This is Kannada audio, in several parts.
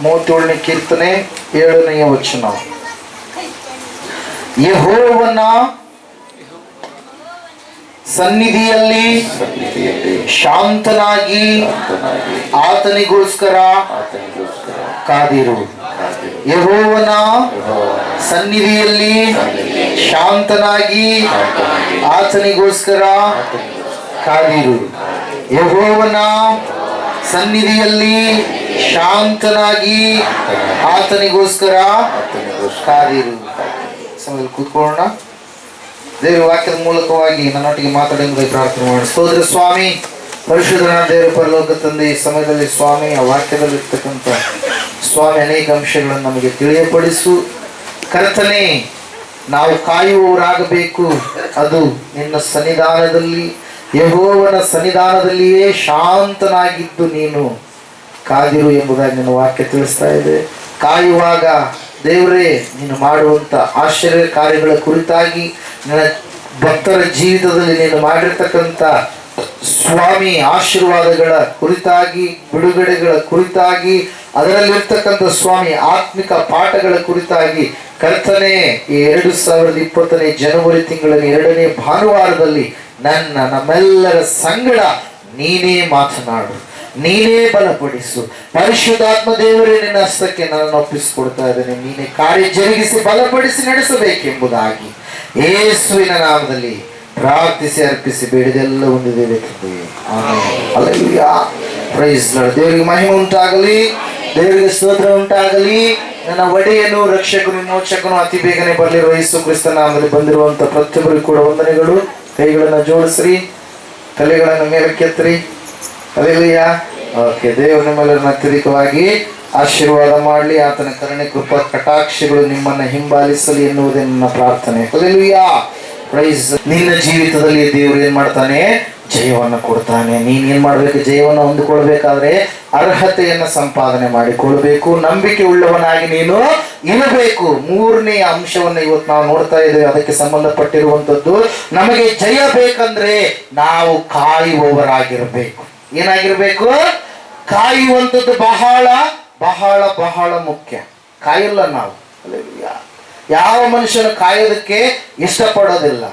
37ನೇ ಕೀರ್ತನೆ 7ನೇ ವಚನ. ಯೆಹೋವನ ಸನ್ನಿಧಿಯಲ್ಲಿ ಶಾಂತನಾಗಿ ಆತನಿಗೋಸ್ಕರ ಕಾದಿರು. ಯೆಹೋವನ ಸನ್ನಿಧಿಯಲ್ಲಿ ಶಾಂತನಾಗಿ ಆತನಿಗೋಸ್ಕರ ಕಾದಿರು. ಯೆಹೋವನ ಸನ್ನಿಧಿಯಲ್ಲಿ ಶಾಂತನಾಗಿ ಆತನಿಗೋಸ್ಕರ ಕಾದಿರು. ಸಮಯದಲ್ಲಿ ಕೂತ್ಕೊಳ್ಳೋಣ. ದೇವರ ವಾಕ್ಯದ ಮೂಲಕವಾಗಿ ನನ್ನೊಟ್ಟಿಗೆ ಮಾತಾಡುವುದಾಗಿ ಪ್ರಾರ್ಥನೆ ಮಾಡಿ. ಸ್ತೋತ್ರ ಸ್ವಾಮಿ, ಪರಿಶುದ್ಧನ ದೇವರ ಪರಲೋಕ ತಂದೆ, ಈ ಸಮಯದಲ್ಲಿ ಸ್ವಾಮಿ ಆ ವಾಕ್ಯದಲ್ಲಿರ್ತಕ್ಕಂಥ ಸ್ವಾಮಿ ಅನೇಕ ಅಂಶಗಳನ್ನು ನಮಗೆ ತಿಳಿಯಪಡಿಸು. ಕರ್ತನೇ, ನಾವು ಕಾಯುವವರಾಗಬೇಕು. ಅದು ನಿನ್ನ ಸನ್ನಿಧಾನದಲ್ಲಿ, ಯೆಹೋವನ ಸನ್ನಿಧಾನದಲ್ಲಿಯೇ ಶಾಂತನಾಗಿದ್ದು ನೀನು ಕಾದಿರು ಎಂಬುದಾಗಿ ನಿನ್ನ ವಾಕ್ಯ ತಿಳಿಸ್ತಾ ಇದೆ. ಕಾಯುವಾಗ ದೇವರೇ, ನೀನು ಮಾಡುವಂಥ ಆಶ್ಚರ್ಯ ಕಾರ್ಯಗಳ ಕುರಿತಾಗಿ, ನನ್ನ ಭಕ್ತರ ಜೀವಿತದಲ್ಲಿ ನೀನು ಮಾಡಿರ್ತಕ್ಕಂಥ ಸ್ವಾಮಿ ಆಶೀರ್ವಾದಗಳ ಕುರಿತಾಗಿ, ಬಿಡುಗಡೆಗಳ ಕುರಿತಾಗಿ, ಅದರಲ್ಲಿರ್ತಕ್ಕಂಥ ಸ್ವಾಮಿ ಆತ್ಮಿಕ ಪಾಠಗಳ ಕುರಿತಾಗಿ ಕರ್ತನೆ, ಈ 2020ನೇ ಜನವರಿ ತಿಂಗಳ 2ನೇ ಭಾನುವಾರದಲ್ಲಿ ನಮ್ಮೆಲ್ಲರ ಸಂಗಡ ನೀನೇ ಮಾತನಾಡು, ನೀನೇ ಬಲಪಡಿಸು. ಪರಿಶುದ್ಧಾತ್ಮ ದೇವರೇ, ನಿನ್ನ ಹಸ್ತಕ್ಕೆ ನನ್ನನ್ನು ಒಪ್ಪಿಸಿಕೊಡ್ತಾ ಇದ್ದೇನೆ. ನೀನೇ ಕಾರ್ಯ ಜರುಗಿಸಿ ಬಲಪಡಿಸಿ ನಡೆಸಬೇಕೆಂಬುದಾಗಿ ಯೇಸುವಿನ ನಾಮದಲ್ಲಿ ಪ್ರಾರ್ಥಿಸಿ ಅರ್ಪಿಸಿ ಬೇಡಿದೆಲ್ಲ ಹೊಂದಿದ್ದೇವೆ ತಂದೆಯೇ. ಆಮೆನ್. ಹಲ್ಲೆಲೂಯಾ. Praise lord. ದೇವರಿಗೆ ಮಹಿಮೆ ಉಂಟಾಗಲಿ, ದೇವರಿಗೆ ಸ್ತೋತ್ರ ಉಂಟಾಗಲಿ. ನನ್ನ ಒಡೆಯನು, ರಕ್ಷಕನು, ವಿಮೋಚಕನು ಅತಿ ಬೇಗನೆ ಬರಲಿರುವ ಯೇಸು ಕ್ರಿಸ್ತನ ನಾಮದಲ್ಲಿ ಬಂದಿರುವಂಥ ಪ್ರತಿಯೊಬ್ಬರಿಗೂ ಕೂಡ ವಂದನೆಗಳು. ಕೈಗಳನ್ನು ಜೋಡಿಸ್ರಿ, ತಲೆಗಳನ್ನು ಮೇಲಕ್ಕೆತ್ತರಿ. ಹಲ್ಲೆಲೂಯಾ. ಓಕೆ. ದೇವರು ನಿಮ್ಮೆಲ್ಲರನ್ನ ಅತ್ಯಧಿಕವಾಗಿ ಆಶೀರ್ವಾದ ಮಾಡಲಿ. ಆತನ ಕರುಣೆ, ಕೃಪಾ, ಕಟಾಕ್ಷಗಳು ನಿಮ್ಮನ್ನು ಹಿಂಬಾಲಿಸಲಿ ಎನ್ನುವುದೇ ನನ್ನ ಪ್ರಾರ್ಥನೆ. ಹಲ್ಲೆಲೂಯಾ. ಪ್ರೈಸ್. ನಿನ್ನ ಜೀವಿತದಲ್ಲಿ ದೇವರು ಏನ್ ಮಾಡ್ತಾನೆ? ಜಯವನ್ನು ಕೊಡ್ತಾನೆ. ನೀನ್ ಏನ್ ಮಾಡ್ಬೇಕು? ಜಯವನ್ನು ಹೊಂದಿಕೊಳ್ಬೇಕಾದ್ರೆ ಅರ್ಹತೆಯನ್ನ ಸಂಪಾದನೆ ಮಾಡಿಕೊಳ್ಬೇಕು. ನಂಬಿಕೆ ಉಳ್ಳವನಾಗಿ ನೀನು ಇರಬೇಕು. 3ನೇ ಅಂಶವನ್ನು ಇವತ್ತು ನಾವು ನೋಡ್ತಾ ಇದ್ದೇವೆ. ಅದಕ್ಕೆ ಸಂಬಂಧಪಟ್ಟಿರುವಂತದ್ದು, ನಮಗೆ ಜಯ ಬೇಕಂದ್ರೆ ನಾವು ಕಾಯುವವರಾಗಿರ್ಬೇಕು. ಏನಾಗಿರ್ಬೇಕು? ಕಾಯುವಂಥದ್ದು ಬಹಳ ಬಹಳ ಬಹಳ ಮುಖ್ಯ. ಕಾಯಲ್ಲ ನಾವು. ಯಾವ ಮನುಷ್ಯನು ಕಾಯೋದಕ್ಕೆ ಇಷ್ಟಪಡೋದಿಲ್ಲ.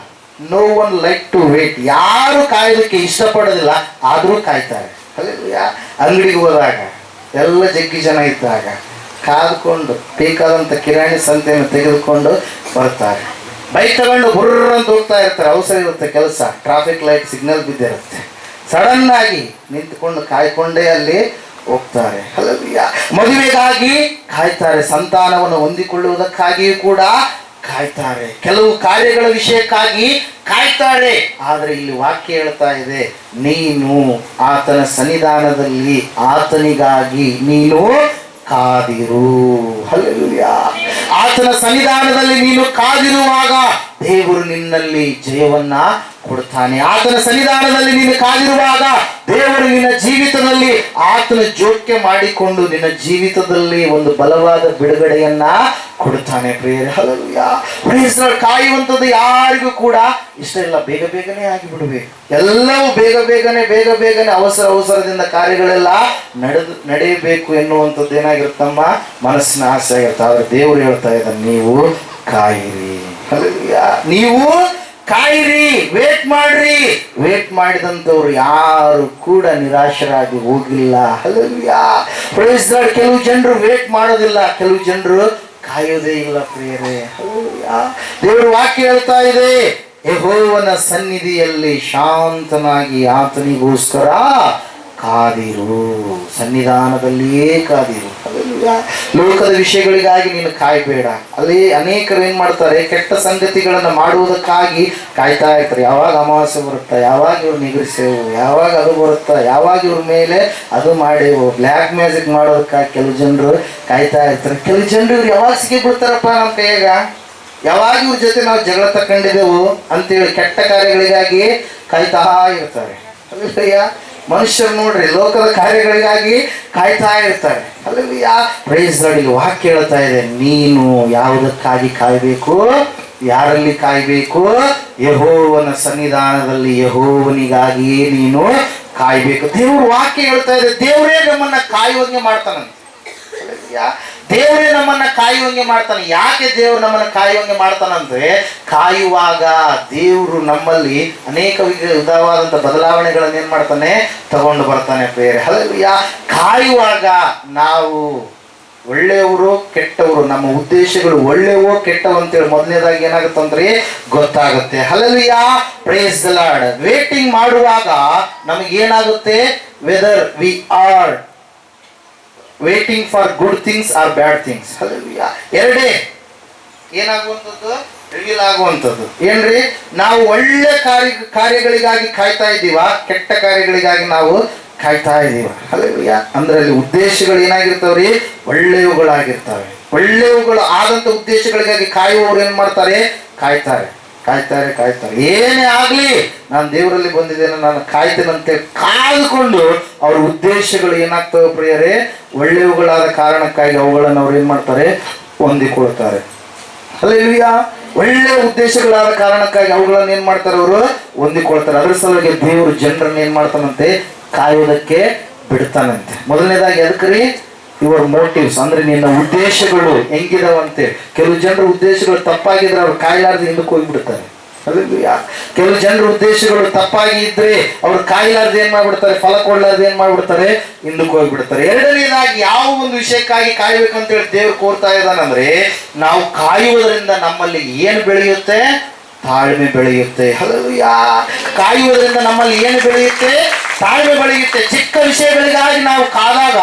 No one like to wait. ಯಾರು ಕಾಯೋದಕ್ಕೆ ಇಷ್ಟಪಡೋದಿಲ್ಲ, ಆದರೂ ಕಾಯ್ತಾರೆ. ಅಂಗಡಿಗೆ ಹೋದಾಗ ಎಲ್ಲ ಜಗ್ಗಿ ಜನ ಇದ್ದಾಗ ಕಾದ್ಕೊಂಡು ಬೇಕಾದಂಥ ಕಿರಾಣಿ ಸಂತೆಯನ್ನು ತೆಗೆದುಕೊಂಡು ಬರ್ತಾರೆ. ಬೈಕ್ ತಗೊಂಡು ಬುರ್ರ ಅಂತ ಹೋಗ್ತಾ ಇರ್ತಾರೆ. ಅವಸರ ಇರುತ್ತೆ, ಕೆಲಸ, ಟ್ರಾಫಿಕ್ ಲೈಟ್ ಸಿಗ್ನಲ್ ಬಿದ್ದಿರುತ್ತೆ. ಸಡನ್ ಆಗಿ ನಿಂತ್ಕೊಂಡು ಕಾಯ್ಕೊಂಡೇ ಅಲ್ಲಿ ಹೋಗ್ತಾರೆ. ಹಲ್ಲೆಲೂಯಾ. ಮದುವೆಗಾಗಿ ಕಾಯ್ತಾರೆ, ಸಂತಾನವನ್ನು ಹೊಂದಿಕೊಳ್ಳುವುದಕ್ಕಾಗಿಯೂ ಕೂಡ ಕಾಯ್ತಾರೆ, ಕೆಲವು ಕಾರ್ಯಗಳ ವಿಷಯಕ್ಕಾಗಿ ಕಾಯ್ತಾರೆ. ಆದರೆ ಇಲ್ಲಿ ವಾಕ್ಯ ಹೇಳ್ತಾ ಇದೆ, ನೀನು ಆತನ ಸನ್ನಿಧಾನದಲ್ಲಿ ಆತನಿಗಾಗಿ ನೀನು ಕಾದಿರು. ಹಲ್ಲೆಲೂಯಾ. ಆತನ ಸನ್ನಿಧಾನದಲ್ಲಿ ನೀನು ಕಾದಿರುವಾಗ ದೇವರು ನಿನ್ನಲ್ಲಿ ಜಯವನ್ನ ಕೊಡ್ತಾನೆ. ಆತನ ಸನ್ನಿಧಾನದಲ್ಲಿ ನೀನು ಕಾದಿರುವಾಗ ದೇವರು ನಿನ್ನ ಜೀವಿತದಲ್ಲಿ ಆತನ ಜೋಕ್ಯ ಮಾಡಿಕೊಂಡು ನಿನ್ನ ಜೀವಿತದಲ್ಲಿ ಒಂದು ಬಲವಾದ ಬಿಡುಗಡೆಯನ್ನ ಕೊಡ್ತಾನೆ. ಪ್ರಿಯರೇ, ಹಲ್ಲೆಲೂಯಾ. Praise lord. ಕಾಯುವಂಥದ್ದು ಯಾರಿಗೂ ಕೂಡ ಇಷ್ಟ ಇಲ್ಲ. ಬೇಗ ಬೇಗನೆ ಆಗಿಬಿಡ್ಬೇಕು. ಎಲ್ಲವೂ ಬೇಗ ಬೇಗನೆ ಅವಸರದಿಂದ ಕಾರ್ಯಗಳೆಲ್ಲ ನಡೆಯಬೇಕು ಎನ್ನುವಂಥದ್ದು ಏನಾಗಿರುತ್ತಮ್ಮ? ಮನಸ್ಸಿನ ಆಸೆ ಆಗಿರುತ್ತೆ. ಆದರೆ ದೇವರು ಹೇಳ್ತಾ ಇದ್ದಾನೆ, ನೀವು ಕಾಯಿರಿ. ಹಲ್ಲೆಲೂಯಾ. ನೀವು ಕಾಯಿರಿ, ವೇಟ್ ಮಾಡ್ರಿ. ವೇಟ್ ಮಾಡಿದಂಥವ್ರು ಯಾರು ಕೂಡ ನಿರಾಶರಾಗಿ ಹೋಗಿಲ್ಲ. ಹಲ್ಲೆಲೂಯಾ. Praise lord. ಕೆಲವು ಜನರು ವೇಟ್ ಮಾಡೋದಿಲ್ಲ, ಕೆಲವು ಜನರು ಕಾಯೋದೇ ಇಲ್ಲ. ಪ್ರಿಯರೇ, ಹಲ್ಲೆಲೂಯಾ. ದೇವರ ವಾಕ್ಯ ಹೇಳ್ತಾ ಇದೆ, ಯೆಹೋವನ ಸನ್ನಿಧಿಯಲ್ಲಿ ಶಾಂತನಾಗಿ ಆತನಿಗೋಸ್ಕರ ಕಾದಿರು. ಸನ್ನಿಧಾನದಲ್ಲಿಯೇ ಕಾದಿರು. ಹಲ್ಲೆಲೂಯಾ. ಲೋಕದ ವಿಷಯಗಳಿಗಾಗಿ ನೀನು ಕಾಯಬೇಡ. ಅಲ್ಲಿ ಅನೇಕರು ಏನ್ ಮಾಡ್ತಾರೆ? ಕೆಟ್ಟ ಸಂಗತಿಗಳನ್ನು ಮಾಡುವುದಕ್ಕಾಗಿ ಕಾಯ್ತಾ ಇರ್ತಾರೆ. ಯಾವಾಗ ಅಮಾವಾಸ್ಯೆ ಬರುತ್ತಾ, ಯಾವಾಗ ಇವ್ರು ನಿಗರಿಸೇವು, ಯಾವಾಗ ಅದು ಬರುತ್ತಾ, ಯಾವಾಗ ಇವ್ರ ಮೇಲೆ ಅದು ಮಾಡೇವು, ಬ್ಲ್ಯಾಕ್ ಮ್ಯಾಜಿಕ್ ಮಾಡೋದಕ್ಕಾಗಿ ಕೆಲವು ಜನರು ಕಾಯ್ತಾ ಇರ್ತಾರೆ. ಕೆಲವು ಜನರು ಇವ್ರು ಯಾವಾಗ ಸಿಕ್ಕಿ ಬಿಡ್ತಾರಪ್ಪ ನಮ್ಮ ಕೈಯಾಗ, ಯಾವಾಗ ಇವ್ರ ಜೊತೆ ನಾವು ಜಗಳ ತಕೊಂಡಿದ್ದೆವು ಅಂತೇಳಿ ಕೆಟ್ಟ ಕಾರ್ಯಗಳಿಗಾಗಿ ಕಾಯ್ತಾ ಇರ್ತಾರೆ. ಹಲ್ಲೆಲೂಯಾ. ಮನುಷ್ಯರು ನೋಡ್ರಿ, ಲೋಕದ ಕಾರ್ಯಗಳಿಗಾಗಿ ಕಾಯ್ತಾ ಇರ್ತಾರೆ. ಹಲ್ಲೆಲೂಯಾ. Praise lord. ಇಲ್ಲಿ ವಾಕ್ಯ ಹೇಳ್ತಾ ಇದೆ, ನೀನು ಯಾವುದಕ್ಕಾಗಿ ಕಾಯಬೇಕು? ಯಾರಲ್ಲಿ ಕಾಯಬೇಕು? ಯೆಹೋವನ ಸನ್ನಿಧಾನದಲ್ಲಿ ಯೆಹೋವನಿಗಾಗಿಯೇ ನೀನು ಕಾಯಬೇಕು. ದೇವರು ವಾಕ್ಯ ಹೇಳ್ತಾ ಇದೆ, ದೇವರೇ ನಮ್ಮನ್ನ ಕಾಯುವಂಗೆ ಮಾಡ್ತಾನಂತೆ. ದೇವರೇ ನಮ್ಮನ್ನ ಕಾಯುವಂಗೆ ಮಾಡ್ತಾನೆ. ಯಾಕೆ ದೇವರು ನಮ್ಮನ್ನ ಕಾಯುವಂಗೆ ಮಾಡ್ತಾನಂದ್ರೆ, ಕಾಯುವಾಗ ದೇವರು ನಮ್ಮಲ್ಲಿ ಅನೇಕ ವಿಧವಾದಂಥ ಬದಲಾವಣೆಗಳನ್ನು ಏನ್ ಮಾಡ್ತಾನೆ, ತಗೊಂಡು ಬರ್ತಾನೆ ಪ್ರಿಯರೇ. ಹಲ್ಲೆಲೂಯಾ. ಕಾಯುವಾಗ ನಾವು ಒಳ್ಳೆಯವರು ಕೆಟ್ಟವರು, ನಮ್ಮ ಉದ್ದೇಶಗಳು ಒಳ್ಳೆಯವೋ ಕೆಟ್ಟವು ಅಂತೇಳಿ ಮೊದಲನೇದಾಗಿ ಏನಾಗುತ್ತಂದ್ರೆ ಗೊತ್ತಾಗುತ್ತೆ. Hallelujah. Praise the Lord. Waiting ಮಾಡುವಾಗ ನಮಗೇನಾಗುತ್ತೆ, whether we are waiting for good things or bad things. Hallelujah. ಎರಡೇ ಏನಾಗುವಂಥದ್ದು, ರಿವೀಲ್ ಆಗುವಂಥದ್ದು. ಏನ್ರಿ, ನಾವು ಒಳ್ಳೆ ಕಾರ್ಯಗಳಿಗಾಗಿ ಕಾಯ್ತಾ ಇದ್ದೀವ, ಕೆಟ್ಟ ಕಾರ್ಯಗಳಿಗಾಗಿ ನಾವು ಕಾಯ್ತಾ ಇದ್ದೀವ. ಹಲ್ಲೆಲೂಯಾ. ಅಂದ್ರೆ ಅಲ್ಲಿ ಉದ್ದೇಶಗಳು ಏನಾಗಿರ್ತಾವ್ರಿ, ಒಳ್ಳೆಯವುಗಳಾಗಿರ್ತವೆ. ಒಳ್ಳೆಯವುಗಳು ಆದಂತ ಉದ್ದೇಶಗಳಿಗಾಗಿ ಕಾಯುವವರು ಏನ್ ಮಾಡ್ತಾರೆ, ಕಾಯ್ತಾರೆ ಕಾಯ್ತಾರೆ ಕಾಯ್ತಾರೆ. ಏನೇ ಆಗ್ಲಿ ನಾನು ದೇವರಲ್ಲಿ ಬಂದಿದ್ದೇನೆ, ನಾನು ಕಾಯ್ತೇನಂತೆ ಕಾದುಕೊಂಡು ಅವ್ರ ಉದ್ದೇಶಗಳು ಏನಾಗ್ತವೆ ಪ್ರಿಯರೇ, ಒಳ್ಳೆಯವುಗಳಾದ ಕಾರಣಕ್ಕಾಗಿ ಅವುಗಳನ್ನು ಅವ್ರು ಏನ್ ಮಾಡ್ತಾರೆ, ಹೊಂದಿಕೊಳ್ತಾರೆ. ಹಲ್ಲೆಲೂಯಾ. ಒಳ್ಳೆ ಉದ್ದೇಶಗಳಾದ ಕಾರಣಕ್ಕಾಗಿ ಅವುಗಳನ್ನು ಏನ್ ಮಾಡ್ತಾರೆ, ಅವರು ಹೊಂದಿಕೊಳ್ತಾರೆ. ಅದ್ರ ಸಲುವಾಗಿ ದೇವರು ಜನರನ್ನ ಏನ್ ಮಾಡ್ತಾನಂತೆ, ಕಾಯೋದಕ್ಕೆ ಬಿಡ್ತಾನಂತೆ. ಮೊದಲನೇದಾಗಿ ಅದಕ್ಕೆ ಯುವರ್ ಮೋಟಿವ್ಸ್, ಅಂದ್ರೆ ನಿನ್ನ ಉದ್ದೇಶಗಳು ಹೆಂಗಿದಾವಂತೆ. ಕೆಲವು ಜನರ ಉದ್ದೇಶಗಳು ತಪ್ಪಾಗಿದ್ರೆ ಅವ್ರು ಕಾಯ್ಲಾರ್ದು ಹಿಂದಕ್ಕೆ ಹೋಗ್ಬಿಡ್ತಾರೆ. ಹಲ್ಲೆಲೂಯಾ. ಕೆಲವು ಜನರ ಉದ್ದೇಶಗಳು ತಪ್ಪಾಗಿ ಇದ್ರೆ ಅವ್ರು ಕಾಯ್ಲಾರ್ದು ಏನ್ ಮಾಡ್ಬಿಡ್ತಾರೆ, ಫಲ ಕೊಡ್ಲಾರ್ದು ಏನ್ ಮಾಡ್ಬಿಡ್ತಾರೆ, ಹಿಂದಕ್ಕೆ ಹೋಗ್ಬಿಡ್ತಾರೆ. ಎರಡನೇದಾಗಿ ಯಾವ ಒಂದು ವಿಷಯಕ್ಕಾಗಿ ಕಾಯ್ಬೇಕಂತೇಳಿ ದೇವ್ರು ಕೋರ್ತಾ ಇದ್ದಾನಂದ್ರೆ, ನಾವು ಕಾಯುವುದರಿಂದ ನಮ್ಮಲ್ಲಿ ಏನು ಬೆಳೆಯುತ್ತೆ, ತಾಳ್ಮೆ ಬೆಳೆಯುತ್ತೆ. ಹಲ್ಲೆಲೂಯಾ. ಕಾಯುವುದರಿಂದ ನಮ್ಮಲ್ಲಿ ಏನು ಬೆಳೆಯುತ್ತೆ, ತಾಳ್ಮೆ ಬೆಳೆಯುತ್ತೆ. ಚಿಕ್ಕ ವಿಷಯಗಳಿಗಾಗಿ ನಾವು ಕಾದಾಗ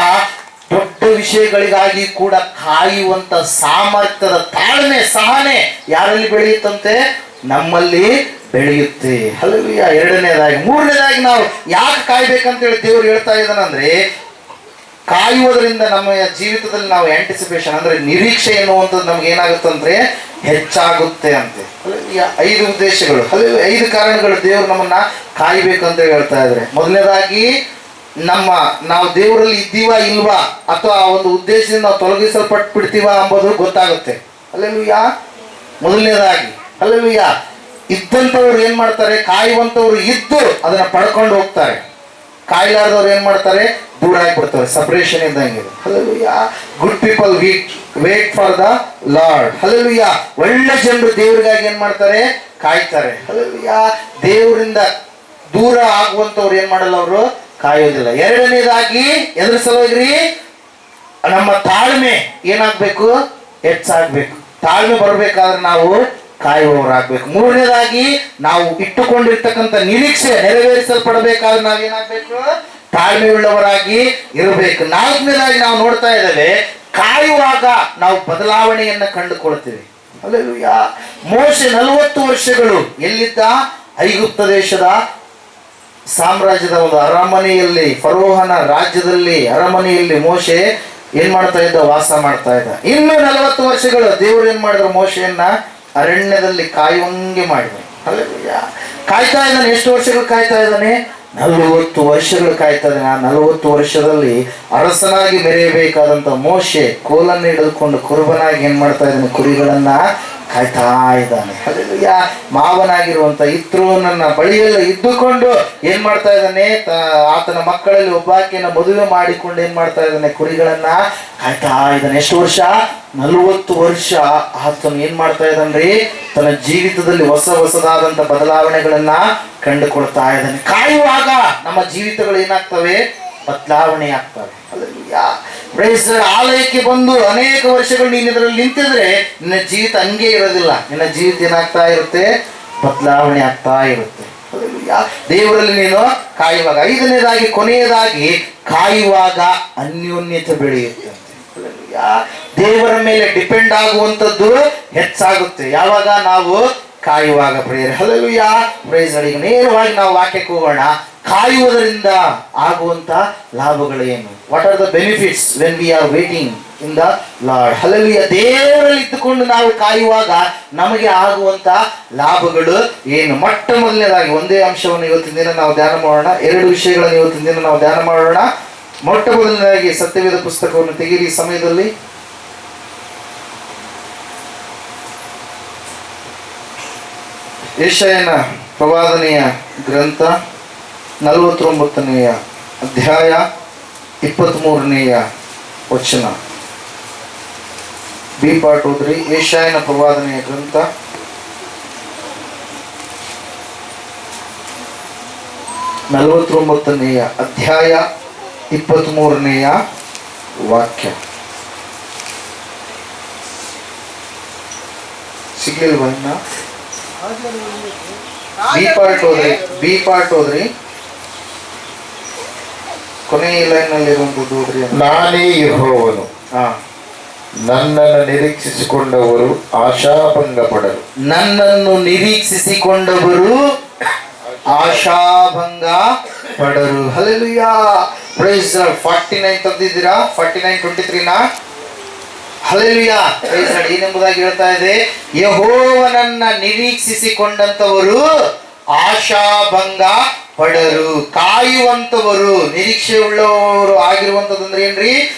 ದೊಡ್ಡ ವಿಷಯಗಳಿಗಾಗಿ ಕೂಡ ಕಾಯುವಂತ ಸಾಮರ್ಥ್ಯದ ತಾಳ್ಮೆ, ಸಹನೆ ಯಾರಲ್ಲಿ ಬೆಳೆಯುತ್ತಂತೆ, ನಮ್ಮಲ್ಲಿ ಬೆಳೆಯುತ್ತೆ. ಹಲ್ಲೆಲೂಯಾ. ಎರಡನೇದಾಗಿ. ಮೂರನೇದಾಗಿ ನಾವು ಯಾಕೆ ಕಾಯ್ಬೇಕಂತೇಳಿ ದೇವರು ಹೇಳ್ತಾ ಇದ್ದಾನಂದ್ರೆ, ಕಾಯುವುದರಿಂದ ನಮ್ಮ ಜೀವಿತದಲ್ಲಿ ನಾವು ಆಂಟಿಸಿಪೇಷನ್ ಅಂದ್ರೆ ನಿರೀಕ್ಷೆ ಎನ್ನುವಂಥದ್ದು ನಮ್ಗೆ ಏನಾಗುತ್ತಂದ್ರೆ ಹೆಚ್ಚಾಗುತ್ತೆ ಅಂತೆ. ಹಲ್ಲೆಲೂಯಾ. 5 ಉದ್ದೇಶಗಳು, 5 ಕಾರಣಗಳು ದೇವರು ನಮ್ಮನ್ನ ಕಾಯ್ಬೇಕಂತ ಹೇಳ್ತಾ ಇದ್ದಾರೆ. ಮೊದಲನೇದಾಗಿ ನಾವು ದೇವರಲ್ಲಿ ಇದ್ದೀವಾ ಇಲ್ವಾ, ಅಥವಾ ಆ ಒಂದು ಉದ್ದೇಶದಿಂದ ನಾವು ತೊಲಗಿಸಲ್ಪಟ್ಟು ಬಿಡ್ತೀವ ಎಂಬುದು ಗೊತ್ತಾಗುತ್ತೆ. ಹಲ್ಲೆಲೂಯಾ. ಮೊದಲನೇದಾಗಿ. ಹಲ್ಲೆಲೂಯಾ. ಇದ್ದಂಥವ್ರು ಏನ್ ಮಾಡ್ತಾರೆ, ಕಾಯುವಂಥವ್ರು ಇದ್ದು ಅದನ್ನ ಪಡ್ಕೊಂಡು ಹೋಗ್ತಾರೆ. ಕಾಯ್ಲಾರ್ದವ್ರು ಏನ್ ಮಾಡ್ತಾರೆ, ದೂರ ಆಗಿಬಿಡ್ತಾರೆ. ಸಪರೇಷನ್ ಇದ್ದಂಗೆ. Hallelujah. Good people wait for the lord. Hallelujah. ಒಳ್ಳೆ ಜನರು ದೇವರಿಗಾಗಿ ಏನ್ ಮಾಡ್ತಾರೆ, ಕಾಯ್ತಾರೆ. ಹಲ್ಲೆಲೂಯಾ. ದೇವರಿಂದ ದೂರ ಆಗುವಂತವ್ರು ಏನ್ ಮಾಡಲ್ಲ, ಅವರು ಕಾಯೋದಿಲ್ಲ. ಎರಡನೇದಾಗಿ ಎದ್ರ ಸಲುವಾಗಿ, ನಮ್ಮ ತಾಳ್ಮೆ ಏನಾಗ್ಬೇಕು, ಹೆಚ್ಚಾಗ್ಬೇಕು. ತಾಳ್ಮೆ ಬರ್ಬೇಕಾದ್ರೆ ನಾವು ಕಾಯುವವರಾಗ್ಬೇಕು. ಮೂರನೇದಾಗಿ, ನಾವು ಇಟ್ಟುಕೊಂಡಿರ್ತಕ್ಕಂಥ ನಿರೀಕ್ಷೆ ನೆರವೇರಿಸಲ್ಪಡಬೇಕಾದ್ರೆ ನಾವೇನಾಗ್ಬೇಕು, ತಾಳ್ಮೆ ಉಳ್ಳವರಾಗಿ ಇರಬೇಕು. ನಾಲ್ಕನೇದಾಗಿ ನಾವು ನೋಡ್ತಾ ಇದ್ದೇವೆ, ಕಾಯುವಾಗ ನಾವು ಬದಲಾವಣೆಯನ್ನ ಕಂಡುಕೊಳ್ತೀವಿ. ಹಲ್ಲೆಲೂಯಾ. ಮೋಶೆ 40 ವರ್ಷಗಳು ಎಲ್ಲಿದ್ದ, ಐಗುಪ್ತ ದೇಶದ ಸಾಮ್ರಾಜ್ಯದ ಒಂದು ಅರಮನೆಯಲ್ಲಿ, ಫರೋಹನ ರಾಜ್ಯದಲ್ಲಿ ಅರಮನೆಯಲ್ಲಿ ಮೋಶೆ ಏನ್ ಮಾಡ್ತಾ ಇದ್ದ, ವಾಸ ಮಾಡ್ತಾ ಇದ್ದ. ಇನ್ನು 40 ವರ್ಷಗಳು ದೇವರು ಏನ್ ಮಾಡಿದ್ರು, ಮೋಶೆಯನ್ನ ಅರಣ್ಯದಲ್ಲಿ ಕಾಯುವಂಗೆ ಮಾಡಿದ್ರು. ಹಲ್ಲೆಲೂಯಾ. ಕಾಯ್ತಾ ಇದ್ದಾನೆ. ಎಷ್ಟು ವರ್ಷಗಳು ಕಾಯ್ತಾ ಇದ್ದಾನೆ, 40 ವರ್ಷಗಳು ಕಾಯ್ತಾ ಇದ್ದಾನೆ. ಆ 40 ವರ್ಷದಲ್ಲಿ ಅರಸನಾಗಿ ಮೆರೆಯಬೇಕಾದಂತ ಮೋಶೆ ಕೋಲನ್ನು ಹಿಡಿದುಕೊಂಡು ಕುರುಬನಾಗಿ ಏನ್ ಮಾಡ್ತಾ ಇದ್ದಾನೆ, ಕುರಿಗಳನ್ನ ಕಾಯ್ತಾ ಇದ್ದಾನೆ. ಹಲ್ಲೆಲೂಯಾ. ಮಾವನಾಗಿರುವಂತ ಇತ್ರೋನನ್ನ ಬಳಿಯಲ್ಲಿ ಇದ್ದುಕೊಂಡು ಏನ್ ಮಾಡ್ತಾ ಇದ್ದಾನೆ, ಆತನ ಮಕ್ಕಳಲ್ಲಿ ಒಬ್ಬಾಕೆಯನ್ನ ಮದುವೆ ಮಾಡಿಕೊಂಡು ಏನ್ ಮಾಡ್ತಾ ಇದ್ದಾನೆ, ಕುರಿಗಳನ್ನ ಕಾಯ್ತಾ ಇದ್ದಾನೆ. ಎಷ್ಟು ವರ್ಷ, 40 ವರ್ಷ ಆತನು ಏನ್ ಮಾಡ್ತಾ ಇದ್ದಾನ್ರಿ, ತನ್ನ ಜೀವಿತದಲ್ಲಿ ಹೊಸದಾದಂತ ಬದಲಾವಣೆಗಳನ್ನ ಕಂಡುಕೊಳ್ತಾ ಇದ್ದಾನೆ. ಕಾಯುವಾಗ ನಮ್ಮ ಜೀವಿತಗಳು ಏನಾಗ್ತವೆ, ಬದಲಾವಣೆ ಆಗ್ತವೆ. ಹಲ್ಲೆಲೂಯಾ. ಆಲಯಕ್ಕೆ ಬಂದು ಅನೇಕ ವರ್ಷಗಳು ನೀನು ಇದರಲ್ಲಿ ನಿಂತಿದ್ರೆ ನಿನ್ನ ಜೀವಿತ ಹಂಗೆ ಇರೋದಿಲ್ಲ. ನಿನ್ನ ಜೀವಿತ ಏನಾಗ್ತಾ ಇರುತ್ತೆ, ಬದಲಾವಣೆ ಆಗ್ತಾ ಇರುತ್ತೆ. ಹಲ್ಲೆಲೂಯಾ. ದೇವರಲ್ಲಿ ನೀನು ಕಾಯುವಾಗ. 5ನೇದಾಗಿ, ಕೊನೆಯದಾಗಿ, ಕಾಯುವಾಗ ಅನ್ಯೋನ್ಯತೆ ಬೆಳೆಯುತ್ತೆ. ಹಲ್ಲೆಲೂಯಾ. ದೇವರ ಮೇಲೆ ಡಿಪೆಂಡ್ ಆಗುವಂಥದ್ದು ಹೆಚ್ಚಾಗುತ್ತೆ ಯಾವಾಗ, ನಾವು ಕಾಯುವಾಗ ಪ್ರಿಯರೇ. ಹಲ್ಲೆಲೂಯಾ. Praise lord. ಈಗ ನೇರವಾಗಿ ನಾವು ವಾಕ್ಯಕ್ಕೆ ಹೋಗೋಣ. ಕಾಯುವುದರಿಂದ ಆಗುವಂತ ಲಾಭಗಳೇನು? What are the benefits when we are waiting in the lord? Hallelujah. ದೇವರಲ್ಲಿ ಇದ್ದುಕೊಂಡು ನಾವು ಕಾಯುವಾಗ ನಮಗೆ ಆಗುವಂತ ಲಾಭಗಳು ಏನು? ಮೊಟ್ಟ ಮೊದಲನೇದಾಗಿ ಒಂದೇ ಅಂಶವನ್ನು ಇವತ್ತಿನ ದಿನ ನಾವು ಧ್ಯಾನ ಮಾಡೋಣ. 2 ವಿಷಯಗಳನ್ನು ಇವತ್ತಿನ ದಿನ ನಾವು ಧ್ಯಾನ ಮಾಡೋಣ. ಮೊಟ್ಟ ಮೊದಲನೇದಾಗಿ ಸತ್ಯವೇದ ಪುಸ್ತಕವನ್ನು ತೆಗೀರಿ. ಸಮಯದಲ್ಲಿ ಯೆಶಾಯನ ಪ್ರವಾದನೆಯ ಗ್ರಂಥ 49ನೆಯ ಅಧ್ಯಾಯ 23ನೇಯ ವಚನ. ಬಿ ಪಾರ್ಟ್ ಹೋದ್ರಿ. ಯೆಶಾಯನ ಪ್ರವಾದನೆಯ ಗ್ರಂಥ 49ನೇ ಅಧ್ಯಾಯ 23ನೇ ವಾಕ್ಯ. ಸಿಗ್ಲಿಲ್ವಾ ಇನ್ನ? ಬಿ ಪಾರ್ಟ್ ಹೋದ್ರಿ ಕೊನೆಯ ಲೈನ್ನಲ್ಲಿ ಇರುವಂಥದ್ದು ಹೋದ್ರಿ. ನಾನೇ ಯೆಹೋವನು, ನನ್ನನ್ನು ನಿರೀಕ್ಷಿಸಿಕೊಂಡವರು ಆಶಾಭಂಗ ಪಡರು. ನನ್ನನ್ನು ನಿರೀಕ್ಷಿಸಿಕೊಂಡವರು ಆಶಾಭಂಗ ಪಡರು. Hallelujah, praise the Lord. 49 ತೆಗೆದಿದ್ದೀರಾ? 49:23ನ ಹಲ್ಲೆಲೂಯಾ, ಪ್ರೈಸ್ ದಿ ಲಾರ್ಡ್. ಏನೆಂಬುದಾಗಿ ಹೇಳ್ತಾ ಇದೆ? ಯೆಹೋವನನ್ನ ನಿರೀಕ್ಷಿಸಿಕೊಂಡಂತವರು ಆಶಾಭಂಗ ಪಡರು. ಕಾಯುವಂತವರು, ನಿರೀಕ್ಷೆ ಉಳ್ಳವರು ಆಗಿರುವಂತದ್ದು ಅಂದ್ರೆ ಏನ್ರಿ?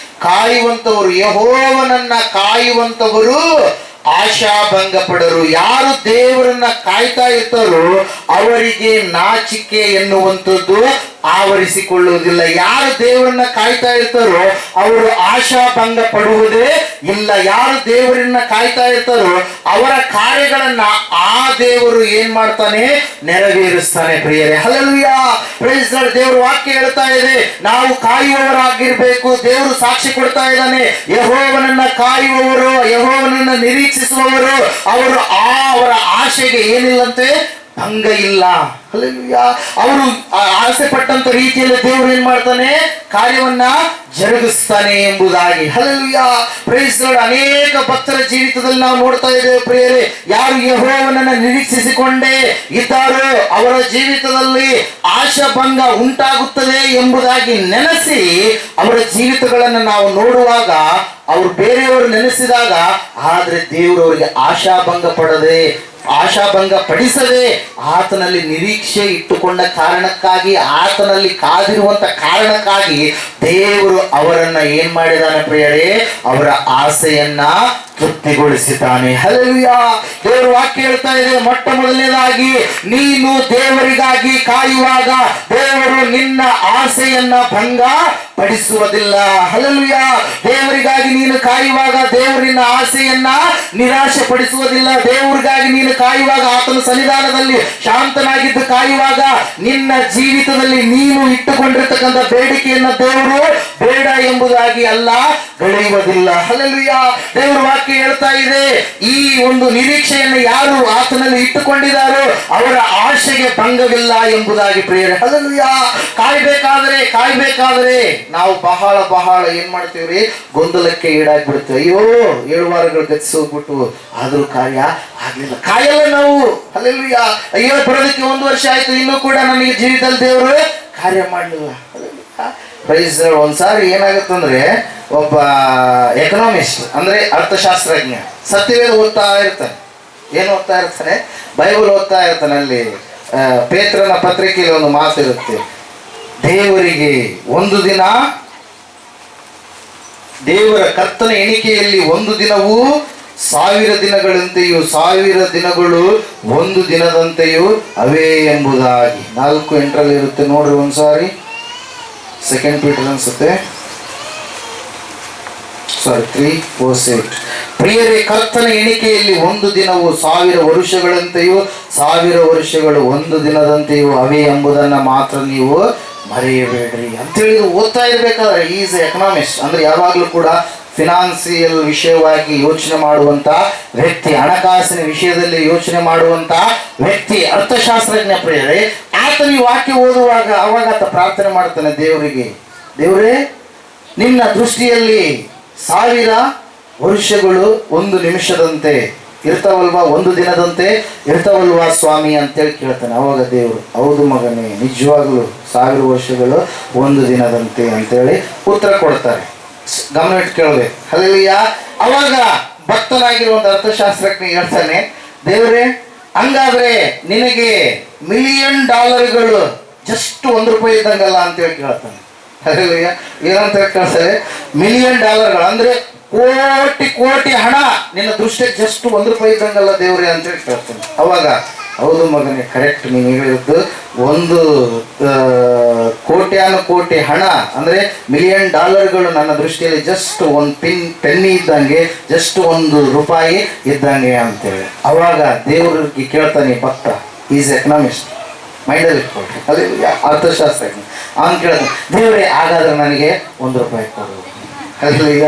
ಕಾಯುವಂತವರು. ಯೆಹೋವನನ್ನ ಕಾಯುವಂತವರು ಆಶಾಭಂಗ ಪಡರು. ಯಾರು ದೇವರನ್ನ ಕಾಯ್ತಾ ಇರ್ತಾರೋ ಅವರಿಗೆ ನಾಚಿಕೆ ಎನ್ನುವಂಥದ್ದು ಆವರಿಸಿಕೊಳ್ಳುವುದಿಲ್ಲ. ಯಾರು ದೇವರನ್ನ ಕಾಯ್ತಾ ಇರ್ತಾರೋ ಅವರು ಆಶಾಭಂಗ ಪಡುವುದೇ ಇಲ್ಲ. ಯಾರು ದೇವರನ್ನ ಕಾಯ್ತಾ ಇರ್ತಾರೋ ಅವರ ಕಾರ್ಯಗಳನ್ನ ಆ ದೇವರು ಏನ್ ಮಾಡ್ತಾನೆ? ನೆರವೇರಿಸ್ತಾನೆ. ಪ್ರಿಯರೇ, ಹಲ್ಲೆಲೂಯಾ, ಪ್ರೈಸ್ ದಿ ಲಾರ್ಡ್. ದೇವರ ವಾಕ್ಯ ಹೇಳ್ತಾ ಇದೆ ನಾವು ಕಾಯುವವರಾಗಿರ್ಬೇಕು. ದೇವರು ಸಾಕ್ಷಿ ಕೊಡ್ತಾ ಇದ್ದಾನೆ. ಯೆಹೋವನನ್ನ ಕಾಯುವವರು, ಯೆಹೋವನನ್ನ ನಿರೀಕ್ಷಿಸುವವರು ಅವರು ಅವರ ಆಶೆಗೆ ಏನಿಲ್ಲಂತೆ? ಭಂಗ ಇಲ್ಲ. ಹಲ್ಲೆಲೂಯಾ. ಅವರು ಆಸೆ ಪಟ್ಟಂತ ರೀತಿಯಲ್ಲಿ ದೇವರು ಏನ್ ಮಾಡ್ತಾನೆ? ಕಾರ್ಯವನ್ನ ಜರುಗಿಸ್ತಾನೆ ಎಂಬುದಾಗಿ. Hallelujah, praise the lord. ಅನೇಕ ಭಕ್ತರ ಜೀವಿತದಲ್ಲಿ ನಾವು ನೋಡ್ತಾ ಇದ್ದೇವೆ ಪ್ರಿಯರೇ, ಯಾರು ಯೆಹೋವನನ್ನ ನಿರೀಕ್ಷಿಸಿಕೊಂಡೇ ಇದ್ದಾರೋ ಅವರ ಜೀವಿತದಲ್ಲಿ ಆಶಾಭಂಗ ಉಂಟಾಗುತ್ತದೆ ಎಂಬುದಾಗಿ ನೆನೆಸಿ ಅವರ ಜೀವಿತಗಳನ್ನು ನಾವು ನೋಡುವಾಗ ಅವರು ಬೇರೆಯವರು ನೆನೆಸಿದಾಗ ಆದ್ರೆ ದೇವರು ಅವರಿಗೆ ಆಶಾಭಂಗ ಪಡಿಸದೆ ಆತನಲ್ಲಿ ನಿರೀಕ್ಷೆ ಇಟ್ಟುಕೊಂಡ ಕಾರಣಕ್ಕಾಗಿ, ಆತನಲ್ಲಿ ಕಾದಿರುವಂತ ಕಾರಣಕ್ಕಾಗಿ ದೇವರು ಅವರನ್ನ ಏನ್ ಮಾಡಿದಾನೆ ಪ್ರಿಯರೇ? ಅವರ ಆಸೆಯನ್ನ ತೃಪ್ತಿಗೊಳಿಸಿದ್ದಾನೆ. ಹಲ್ಲೆಲೂಯಾ. ದೇವರ ವಾಕ್ಯ ಹೇಳ್ತಾ ಇದೆ, ಮೊಟ್ಟ ಮೊದಲನೇದಾಗಿ ನೀನು ದೇವರಿಗಾಗಿ ಕಾಯುವಾಗ ದೇವರು ನಿನ್ನ ಆಸೆಯನ್ನ ಭಂಗ ಪಡಿಸುವುದಿಲ್ಲ. ಹಲ್ಲೆಲೂಯಾ. ದೇವರಿಗಾಗಿ ನೀನು ಕಾಯುವಾಗ ದೇವರಿನ ಆಸೆಯನ್ನ ನಿರಾಶೆ ಪಡಿಸುವುದಿಲ್ಲ. ದೇವರಿಗಾಗಿ ನೀನು ಕಾಯುವಾಗ, ಆತನ ಸನ್ನಿಧಾನದಲ್ಲಿ ಶಾಂತನಾಗಿದ್ದು ಕಾಯುವಾಗ ನಿನ್ನ ಜೀವಿತದಲ್ಲಿ ನೀನು ಇಟ್ಟುಕೊಂಡಿರ್ತಕ್ಕಂಥ ಬೇಡಿಕೆಯನ್ನ ದೇವರು ಬೇಡ ಎಂಬುದಾಗಿ ಅಲ್ಲ ಬೆಳೆಯುವುದಿಲ್ಲ. ಹಲ್ಲೆಲೂಯಾ. ದೇವರ ವಾಕ್ಯ ಹೇಳ್ತಾ ಇದೆ, ಈ ಒಂದು ನಿರೀಕ್ಷೆಯನ್ನು ಯಾರು ಆತನಲ್ಲಿ ಇಟ್ಟುಕೊಂಡಿದ್ದಾರೋ ಅವರ ಆಶೆಗೆ ಭಂಗವಿಲ್ಲ ಎಂಬುದಾಗಿ ಪ್ರಿಯರೇ. ಹಲ್ಲೆಲೂಯಾ. ಕಾಯ್ಬೇಕಾದ್ರೆ ನಾವು ಬಹಳ ಏನ್ ಮಾಡ್ತೀವ್ರಿ? ಗೊಂದಲಕ್ಕೆ ಈಡಾಗ್ಬಿಡ್ತೀವಿ. ಅಯ್ಯೋ 7 ವಾರಗಳು ಗತಿಸಿ ಹೋಗ್ಬಿಟ್ಟು ಆದ್ರೂ ಕಾರ್ಯ ಆಗ್ಲಿಲ್ಲ. ಕಾಯಲ್ಲ ನಾವು. ಹಲ್ಲೆಲೂಯಾ. ಅಯ್ಯೋ ಬರೋದಕ್ಕೆ 1 ವರ್ಷ ಆಯ್ತು, ಇನ್ನೂ ಕೂಡ ನನಗೆ ಜೀವಿತದಲ್ಲಿ ದೇವರು ಕಾರ್ಯ ಮಾಡಲಿಲ್ಲ. Praise the lord. ಒಂದ್ಸಾರಿ ಏನಾಗುತ್ತಂದ್ರೆ ಒಬ್ಬ ಎಕನಾಮಿಸ್ಟ್ ಅಂದ್ರೆ ಅರ್ಥಶಾಸ್ತ್ರಜ್ಞ ಸತ್ಯವೇದ ಓದ್ತಾ ಇರ್ತಾನೆ. ಏನು ಓದ್ತಾ ಇರ್ತಾನೆ? ಬೈಬಲ್ ಓದ್ತಾ ಇರ್ತಾನೆ. ಅಲ್ಲಿ ಪೇತ್ರನ ಪತ್ರಿಕೆಯಲ್ಲಿ ಒಂದು ಮಾತಿರುತ್ತೆ, ದೇವರಿಗೆ ಒಂದು ದಿನ, ದೇವರ ಕರ್ತನ ಎಣಿಕೆಯಲ್ಲಿ ಒಂದು ದಿನವೂ 1000 ದಿನಗಳಂತೆಯೂ 1000 ದಿನಗಳು ಒಂದು ದಿನದಂತೆಯೂ ಅವೇ ಎಂಬುದಾಗಿ. 4:8 ಇರುತ್ತೆ ನೋಡ್ರಿ ಒಂದ್ಸಾರಿ. 2 ಪೀಟರ್ ಅನ್ಸುತ್ತೆ, 3:8. ಪ್ರಿಯರೇ, ಕರ್ತನ ಎಣಿಕೆಯಲ್ಲಿ ಒಂದು ದಿನವು 1000 ವರುಷಗಳಂತೆಯೂ 1000 ವರ್ಷಗಳು ಒಂದು ದಿನದಂತೆಯೂ ಅವೇ ಎಂಬುದನ್ನ ಮಾತ್ರ ನೀವು ಮರೆಯಬೇಡ್ರಿ ಅಂತೇಳಿ ಓದ್ತಾ ಇರ್ಬೇಕಾದ್ರೆ, ಈಸ್ ಎಕನಾಮಿಸ್ಟ್ ಅಂದ್ರೆ ಯಾವಾಗಲೂ ಕೂಡ ಫಿನಾನ್ಸಿಯಲ್ ವಿಷಯವಾಗಿ ಯೋಚನೆ ಮಾಡುವಂತ ವ್ಯಕ್ತಿ, ಹಣಕಾಸಿನ ವಿಷಯದಲ್ಲಿ ಯೋಚನೆ ಮಾಡುವಂತ ವ್ಯಕ್ತಿ, ಅರ್ಥಶಾಸ್ತ್ರಜ್ಞ. ಪ್ರಿಯರೇ, ಆತನ ಈ ವಾಕ್ಯ ಓದುವಾಗ ಅವಾಗ ಆತ ಪ್ರಾರ್ಥನೆ ಮಾಡ್ತಾನೆ ದೇವರಿಗೆ, ದೇವರೇ ನಿನ್ನ ದೃಷ್ಟಿಯಲ್ಲಿ 1000 ವರ್ಷಗಳು ಒಂದು ನಿಮಿಷದಂತೆ ಇರ್ತಾವಲ್ವಾ, ಒಂದು ದಿನದಂತೆ ಇರ್ತಾವಲ್ವಾ ಸ್ವಾಮಿ ಅಂತೇಳಿ ಕೇಳ್ತಾನೆ. ಅವಾಗ ದೇವರು, ಹೌದು ಮಗನೇ, ನಿಜವಾಗ್ಲೂ 1000 ವರ್ಷಗಳು ಒಂದು ದಿನದಂತೆ ಅಂತೇಳಿ ಉತ್ತರ ಕೊಡ್ತಾರೆ. ಗಮನಿಟ್ಟು ಕೇಳಬೇಕು. ಹಲ್ಲೆಲೂಯಾ. ಅವಾಗ ಭಕ್ತನಾಗಿರುವಂತ ಅರ್ಥಶಾಸ್ತ್ರಜ್ಞ ಹೇಳ್ತಾನೆ, ದೇವರೇ ಹಂಗಾದ್ರೆ ನಿನಗೆ $1 ಮಿಲಿಯನ್ ಜಸ್ಟ್ $1 ಇದ್ದಂಗಲ್ಲ ಅಂತೇಳಿ ಕೇಳ್ತಾನೆ. ಹಲ್ಲೆಲೂಯಾ. ಏನಂತ ಕೇಳ್ತಾರೆ? $1 ಮಿಲಿಯನ್ ಅಂದ್ರೆ ಕೋಟಿ ಹಣ ನಿನ್ನ ದೃಷ್ಟಿಗೆ ಜಸ್ಟ್ $1 ಇದ್ದಂಗಲ್ಲ ದೇವ್ರೆ ಅಂತೇಳಿ ಕೇಳ್ತಾನೆ. ಅವಾಗ ಹೌದು ಮಗನೇ, ಕರೆಕ್ಟ್ ನೀನು ಹೇಳಿದ್ದು. ಒಂದು ಕೋಟಿ ಹಣ ಅಂದರೆ $1,000,000 ನನ್ನ ದೃಷ್ಟಿಯಲ್ಲಿ ಜಸ್ಟ್ ಒಂದು ಪೆನ್ನಿ ಇದ್ದಂಗೆ, ಜಸ್ಟ್ $1 ಇದ್ದಂಗೆ ಅಂತೇಳಿ. ಅವಾಗ ದೇವರಿಗೆ ಕೇಳ್ತಾನೆ ಭಕ್ತ, ಈಸ್ ಎಕನಾಮಿಸ್ಟ್, ಮೈಂಡಲ್ಲಿ ಇಟ್ಕೊಳ್ರಿ, ಅದೇ ಅರ್ಥಶಾಸ್ತ್ರ. ಅವನು ಕೇಳ್ತಾನೆ, ದೇವರೇ ಹಾಗಾದ್ರೆ ನನಗೆ $1 ಕೊಡು. ಅಲ್ಲ ಈಗ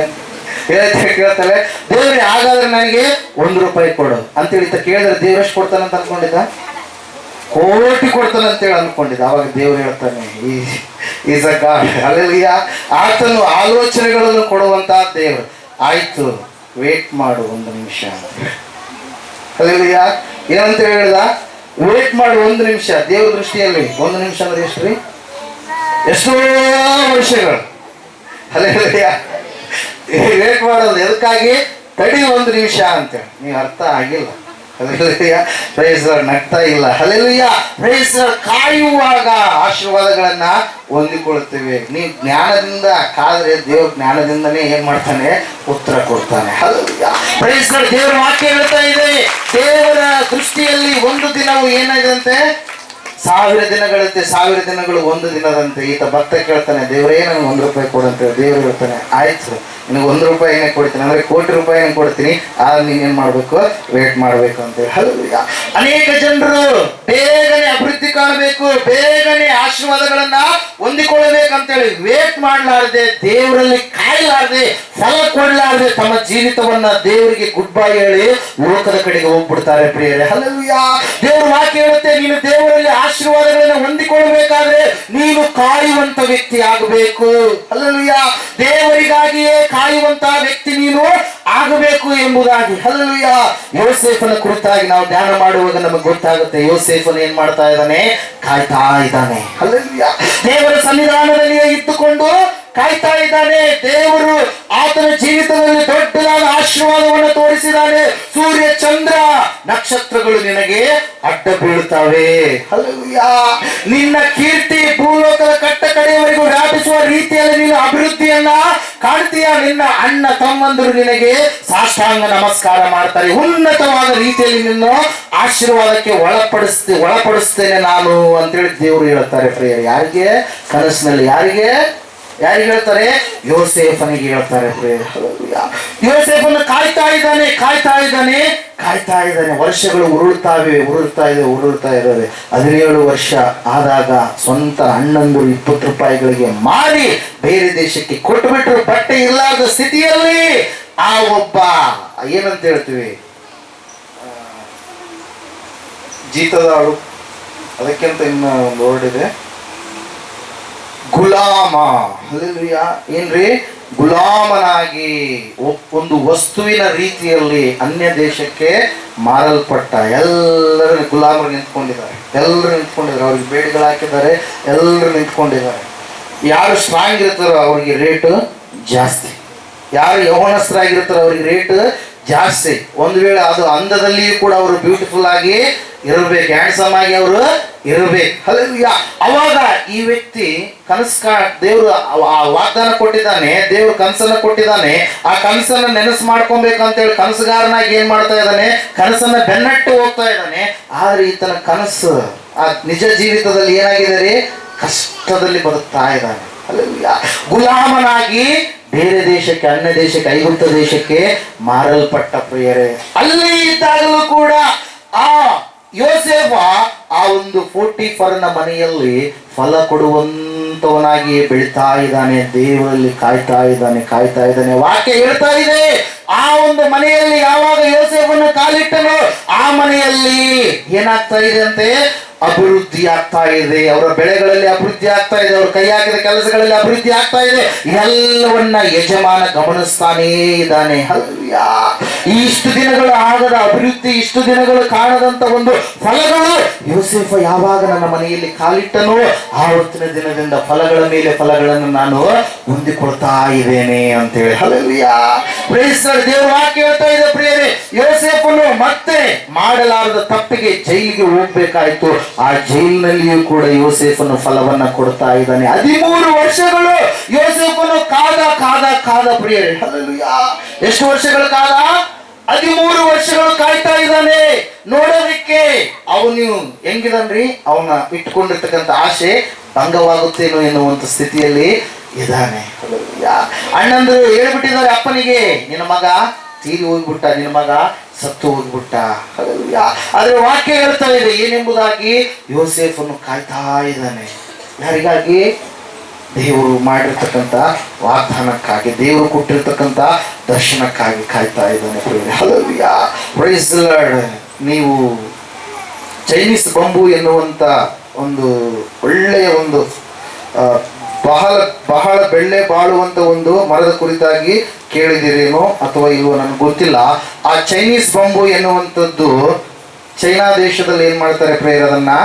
ಕೇಳ್ತಾರೆ, ದೇವ್ರೆ ಹಾಗಾದ್ರೆ ನನಗೆ $1 ಕೊಡು ಅಂತೇಳಿ ಕೇಳಿದ್ರೆ ದೇವ್ರಷ್ಟು ಕೊಡ್ತಾನಂತ ಅನ್ಕೊಂಡಿದ್ದ, ಕೋಟಿ ಕೊಡ್ತಾನಂತೇಳಿ ಅನ್ಕೊಂಡಿದ್ದ. ಅವಾಗ ದೇವ್ರು ಹೇಳ್ತಾನೆ, ಈಸ್ ಅ ಗಾಡ್. ಅಲ್ಲೆಲ್ಲ ಆತನು ಆಲೋಚನೆಗಳನ್ನು ಕೊಡುವಂತ ದೇವ್ರು. ಆಯ್ತು, ವೇಟ್ ಮಾಡು 1 ನಿಮಿಷ. ಅಲ್ಲೆಲ್ಲ ಏನಂತ ಹೇಳ್ದ, ವೇಟ್ ಮಾಡು 1 ನಿಮಿಷ. ದೇವ್ರ ದೃಷ್ಟಿಯಲ್ಲಿ 1 ನಿಮಿಷ ಅಂದ್ರೆ ಎಷ್ಟು ರೀ? ಎಷ್ಟೋ ವರ್ಷಗಳು. ಅಲ್ಲೆಲ್ಲ ವೇಟ್ ಮಾಡೋದು ಎದಕ್ಕಾಗಿ? ತಡಿ 1 ನಿಮಿಷ ಅಂತೇಳಿ. ನೀವು ಅರ್ಥ ಆಗಿಲ್ಲ. Hallelujah, praise Lord. ನಗ್ತಾ ಇಲ್ಲ. Hallelujah, praise Lord. ಕಾಯುವಾಗ ಆಶೀರ್ವಾದಗಳನ್ನ ಹೊಂದಿಕೊಳ್ತೇವೆ. ನೀವು ಜ್ಞಾನದಿಂದ ಕಾದ್ರೆ ದೇವ್ರ ಜ್ಞಾನದಿಂದನೇ ಏನ್ ಮಾಡ್ತಾನೆ? ಉತ್ತರ ಕೊಡ್ತಾನೆ. Hallelujah, praise lord. ದೇವರ ವಾಕ್ಯ ಹೇಳ್ತಾ ಇದೆ, ದೇವರ ದೃಷ್ಟಿಯಲ್ಲಿ 1 ದಿನವು ಏನಾದಂತೆ? 1000 ದಿನಗಳಂತೆ, 1000 ದಿನಗಳು 1 ದಿನದಂತೆ. ಈತ ಭಕ್ತ ಕೇಳ್ತಾನೆ, ದೇವರೇ ನನಗೆ $1 ಕೊಡಂತೆ. ದೇವರು ಹೇಳ್ತಾನೆ, ಆಯ್ತು ನಿನಗೆ $1 ಕೊಡ್ತೀನಿ, ಅಂದ್ರೆ ₹1,00,00,000 ಕೊಡ್ತೀನಿ, ಆದ್ರೆ ನೀನೇನ್ ಮಾಡ್ಬೇಕು? ವೇಟ್ ಮಾಡ್ಬೇಕು ಅಂತೇಳಿ. ಹಲ್ಲೆಲೂಯಾ. ಅನೇಕ ಜನರು ಬೇಗನೆ ಅಭಿವೃದ್ಧಿ ಕಾಣಬೇಕು, ಬೇಗನೆ ಆಶೀರ್ವಾದಗಳನ್ನ ಹೊಂದಿಕೊಳ್ಳಬೇಕಂತೇಳಿ ವೇಟ್ ಮಾಡ್ಲಾರ್ದೆ, ದೇವರಲ್ಲಿ ಕಾಯಲಾರ್ದೆ, ಫಲ ಕೊಡ್ಲಾರ್ದೆ ತಮ್ಮ ಜೀವಿತವನ್ನ ದೇವರಿಗೆ ಗುಡ್ ಬೈ ಹೇಳಿ ಲೋಕದ ಕಡೆಗೆ ಹೋಗ್ಬಿಡ್ತಾರೆ ಪ್ರಿಯರೇ. ಹಲ್ಲೆಲೂಯಾ. ದೇವರ ವಾಕ್ಯ ಹೇಳುತ್ತೆ, ನೀನು ದೇವರಲ್ಲಿ ಆಶೀರ್ವಾದಗಳನ್ನು ಹೊಂದಿಕೊಳ್ಳಬೇಕಾದ್ರೆ ನೀನು ಕಾಯುವಂತ ವ್ಯಕ್ತಿ ಆಗಬೇಕು. ಹಲ್ಲೆಲೂಯಾ. ದೇವರಿಗಾಗಿಯೇ ಕಾಯುವಂತಹ ವ್ಯಕ್ತಿ ನೀನು ಆಗಬೇಕು ಎಂಬುದಾಗಿ. ಹಲ್ಲೆಲೂಯಾ. ಯೋಸೇಫನ ಕುರಿತಾಗಿ ನಾವು ಧ್ಯಾನ ಮಾಡುವಾಗ ನಮಗೆ ಗೊತ್ತಾಗುತ್ತೆ, ಯೋಸೇಫನು ಏನ್ ಮಾಡ್ತಾ ಇದ್ದಾನೆ? ಕಾಯ್ತಾ ಇದ್ದಾನೆ. ಹಲ್ಲೆಲೂಯಾ. ದೇವರ ಸನ್ನಿಧಾನದಲ್ಲಿಯೇ ಇದ್ದುಕೊಂಡು ಕಾಯ್ತಾ ಇದ್ದಾನೆ. ದೇವರು ಆತನ ಜೀವಿತದಲ್ಲಿ ದೊಡ್ಡದಾದ ಆಶೀರ್ವಾದವನ್ನು ತೋರಿಸಿದ್ದಾನೆ. ಸೂರ್ಯ, ಚಂದ್ರ, ನಕ್ಷತ್ರಗಳು ನಿನಗೆ ಅಡ್ಡ ಬೀಳುತ್ತವೆ. ಹಲ್ಲೆಲೂಯಾ. ನಿನ್ನ ಕೀರ್ತಿ ಭೂಲೋಕದ ಕಟ್ಟ ಕಡೆಯವರೆಗೂ ವ್ಯಾಪಿಸುವ ರೀತಿಯಲ್ಲಿ ನೀನು ಅಭಿವೃದ್ಧಿಯನ್ನ ಕಾಣ್ತೀಯ. ನಿನ್ನ ಅಣ್ಣ ತಮ್ಮಂದರು ನಿನಗೆ ಸಾಷ್ಟಾಂಗ ನಮಸ್ಕಾರ ಮಾಡ್ತಾರೆ. ಉನ್ನತವಾದ ರೀತಿಯಲ್ಲಿ ನಿನ್ನ ಆಶೀರ್ವಾದಕ್ಕೆ ಒಳಪಡಿಸ್ತೇನೆ ನಾನು ಅಂತೇಳಿ ದೇವರು ಹೇಳ್ತಾರೆ ಪ್ರಿಯರೇ. ಯಾರಿಗೆ? ಕನಸಿನಲ್ಲಿ. ಯಾರಿಗೆ ಹೇಳ್ತಾರೆ? ಯೋಸೇಫನಿಗೆ ಹೇಳ್ತಾರೆ ಪ್ರಿಯರೇ. ಯೋಸೇಫನು ಕಾಯ್ತಾ ಇದ್ದಾನೆ. ವರ್ಷಗಳು ಉರುಳ್ತಾ ಇದ್ದಾವೆ. 17 ವರ್ಷ ಆದಾಗ ಸ್ವಂತ ಅಣ್ಣಂದರು $20 ಮಾರಿ ಬೇರೆ ದೇಶಕ್ಕೆ ಕೊಟ್ಟುಬಿಟ್ರು. ಬಟ್ಟೆ ಇಲ್ಲದ ಸ್ಥಿತಿಯಲ್ಲಿ ಆ ಒಬ್ಬ ಏನಂತ ಹೇಳ್ತೀವಿ, ಜೀತದಾಳು, ಅದಕ್ಕಿಂತ ಇನ್ನು ಒಂದು ವರ್ಡ್ ಇದೆ, ಗುಲಾಮ. ಹಲ್ಲೆಲೂಯಾ. ಏನ್ರಿ? ಗುಲಾಮನಾಗಿ ಒಂದು ವಸ್ತುವಿನ ರೀತಿಯಲ್ಲಿ ಅನ್ಯ ದೇಶಕ್ಕೆ ಮಾರಲ್ಪಟ್ಟ. ಎಲ್ಲರೂ ಗುಲಾಮರು ನಿಂತ್ಕೊಂಡಿದ್ದಾರೆ. ಅವ್ರಿಗೆ ಬೇಡಿಗಳು ಹಾಕಿದ್ದಾರೆ. ಎಲ್ಲರೂ ನಿಂತ್ಕೊಂಡಿದ್ದಾರೆ. ಯಾರು ಸ್ಟ್ರಾಂಗ್ ಇರ್ತಾರೋ ಅವ್ರಿಗೆ ರೇಟ್ ಜಾಸ್ತಿ, ಯಾರು ಯೌವನಸ್ಥರಾಗಿರ್ತಾರೋ ಅವ್ರಿಗೆ ರೇಟ್ ಜಾಸ್ತಿ. ಒಂದು ವೇಳೆ ಅದು ಅಂದದಲ್ಲಿಯೂ ಕೂಡ ಅವರು ಬ್ಯೂಟಿಫುಲ್ ಆಗಿ ಇರಬೇಕು, ಹ್ಯಾಂಡ್ಸಮ್ ಆಗಿ ಅವರು ಇರಬೇಕು. ಹಲ್ಲೆಲೂಯಾ. ಅವಾಗ ಈ ವ್ಯಕ್ತಿ ದೇವರು ಆ ವಾಗ್ದಾನ ಕೊಟ್ಟಿದ್ದಾನೆ, ದೇವರು ಕನಸನ್ನ ಕೊಟ್ಟಿದ್ದಾನೆ. ಆ ಕನಸನ್ನ ನೆನಸು ಮಾಡ್ಕೊಬೇಕಂತೇಳಿ ಕನಸುಗಾರನಾಗಿ ಏನ್ ಮಾಡ್ತಾ ಇದ್ದಾನೆ? ಕನಸನ್ನ ಬೆನ್ನಟ್ಟು ಹೋಗ್ತಾ ಇದ್ದಾನೆ. ಆದ್ರೆ ಈತನ ಕನಸು ಆ ನಿಜ ಜೀವಿತದಲ್ಲಿ ಏನಾಗಿದೆ? ಕಷ್ಟದಲ್ಲಿ ಬದುಕ್ತಾ ಇದ್ದಾನೆ. ಹಲ್ಲೆಲೂಯಾ. ಗುಲಾಮನಾಗಿ ಬೇರೆ ದೇಶಕ್ಕೆ, ಅನ್ಯ ದೇಶಕ್ಕೆ, ಐಗುಪ್ತ ದೇಶಕ್ಕೆ ಮಾರಲ್ಪಟ್ಟ ಪ್ರಿಯರೇ. ಅಲ್ಲಿ ಇದ್ದಾಗಲೂ ಕೂಡ ಆ ಯೋಸೇಫ ಆ ಒಂದು ಪೋಟಿಫರನ ಮನೆಯಲ್ಲಿ ಫಲ ಕೊಡುವಂತವನಾಗಿ ಬೆಳಿತಾ ಇದ್ದಾನೆ. ದೇವರಲ್ಲಿ ಕಾಯ್ತಾ ಇದ್ದಾನೆ. ವಾಕ್ಯ ಹೇಳ್ತಾ ಇದೆ, ಆ ಒಂದು ಮನೆಯಲ್ಲಿ ಯಾವಾಗ ಯೋಸೇಫನ್ನು ಕಾಲಿಟ್ಟನೋ ಆ ಮನೆಯಲ್ಲಿ ಏನಾಗ್ತಾ ಇದೆ ಅಂತೆ? ಅಭಿವೃದ್ಧಿ ಆಗ್ತಾ ಇದೆ. ಅವರ ಬೆಳೆಗಳಲ್ಲಿ ಅಭಿವೃದ್ಧಿ ಆಗ್ತಾ ಇದೆ. ಅವ್ರ ಕೈ ಹಾಕಿದ ಕೆಲಸಗಳಲ್ಲಿ ಅಭಿವೃದ್ಧಿ ಆಗ್ತಾ ಇದೆ. ಎಲ್ಲವನ್ನ ಯಜಮಾನ ಗಮನಿಸ್ತಾನೇ ಇದ್ದಾನೆ. ಹಲ್ಲೆಲೂಯಾ. ಇಷ್ಟು ದಿನಗಳು ಆಗದ ಅಭಿವೃದ್ಧಿ, ಇಷ್ಟು ದಿನಗಳು ಕಾಣದಂತ ಒಂದು ಫಲಗಳು ಯೋಸೇಫ ಯಾವಾಗ ನನ್ನ ಮನೆಯಲ್ಲಿ ಕಾಲಿಟ್ಟನೋ ಆವತ್ತಿನ ದಿನದಿಂದ ಫಲಗಳ ಮೇಲೆ ಫಲಗಳನ್ನು ನಾನು ಹೊಂದಿಕೊಳ್ತಾ ಇದ್ದೇನೆ ಅಂತೇಳಿ. ಹಲ್ಲೆಲೂಯಾ. Praise lord. ದೇವರ ವಾಕ್ಯ ಹೇಳ್ತಾ ಇದೆ ಪ್ರಿಯರೇ, ಯೋಸೇಫನು ಮತ್ತೆ ಮಾಡಲಾರದ ತಪ್ಪಿಗೆ ಜೈಲಿಗೆ ಹೋಗ್ಬೇಕಾಯ್ತು. ಆ ಜೈಲಿನಲ್ಲಿಯೂ ಕೂಡ ಯೋಸೇಫನು ಫಲವನ್ನ ಕೊಡ್ತಾ ಇದ್ದಾನೆ. 13 ವರ್ಷಗಳು ಯೋಸೇಫನು ಕಾದ ಪ್ರಿಯರೇ. ಹಲ್ಲೆಲೂಯಾ. ಎಷ್ಟು ವರ್ಷಗಳು ಕಾದ? 13 ವರ್ಷಗಳು ಕಾಯ್ತಾ ಇದ್ದಾನೆ ನೋಡೋದಕ್ಕೆ. ಅವನು ಹೆಂಗಿದನ್ರಿ, ಅವನ ಇಟ್ಕೊಂಡಿರ್ತಕ್ಕಂಥ ಆಸೆ ಭಂಗವಾಗುತ್ತೇನೋ ಎನ್ನುವಂತ ಸ್ಥಿತಿಯಲ್ಲಿ ಇದ್ದಾನೆ. ಅಣ್ಣಂದ್ರು ಹೇಳ್ಬಿಟ್ಟಿದ್ದಾರೆ ಅಪ್ಪನಿಗೆ, ನಿನ್ನ ಮಗ ತೀರಿ ಹೋಗ್ಬಿಟ್ಟ, ನಿನ್ನ ಮಗ ಸತ್ತು ಹೋಗ್ಬಿಟ್ಟ. ಆದ್ರೆ ವಾಕ್ಯ ಹೇಳ್ತಾ ಇದೆ ಏನೆಂಬುದಾಗಿ, ಯೋಸೇಫನ್ನು ಕಾಯ್ತಾ ಇದ್ದಾನೆ. ಯಾರಿಗಾಗಿ? ದೇವರು ಮಾಡಿರ್ತಕ್ಕಂಥ ವಾಗ್ದಾನಕ್ಕಾಗಿ, ದೇವರು ಕೊಟ್ಟಿರ್ತಕ್ಕಂಥ ದರ್ಶನಕ್ಕಾಗಿ ಕಾಯ್ತಾ ಇದ್ದಾನೆ. Praise the lord. ನೀವು ಚೈನೀಸ್ ಬಂಬು ಎನ್ನುವಂಥ ಒಂದು ಒಳ್ಳೆಯ ಒಂದು ಬಹಳ ಬಹಳ ಬೆಳ್ಳೆ ಬಾಳುವಂತ ಒಂದು ಮರದ ಕುರಿತಾಗಿ ಕೇಳಿದಿರೇನೋ ಅಥವಾ ಇಲ್ವೋ ನನಗೆ ಗೊತ್ತಿಲ್ಲ. ಆ ಚೈನೀಸ್ ಬಂಬು ಎನ್ನುವಂಥದ್ದು ಚೈನಾ ದೇಶದಲ್ಲಿ ಏನ್ ಮಾಡ್ತಾರೆ ಪ್ರೇಯರ್, ಅದನ್ನ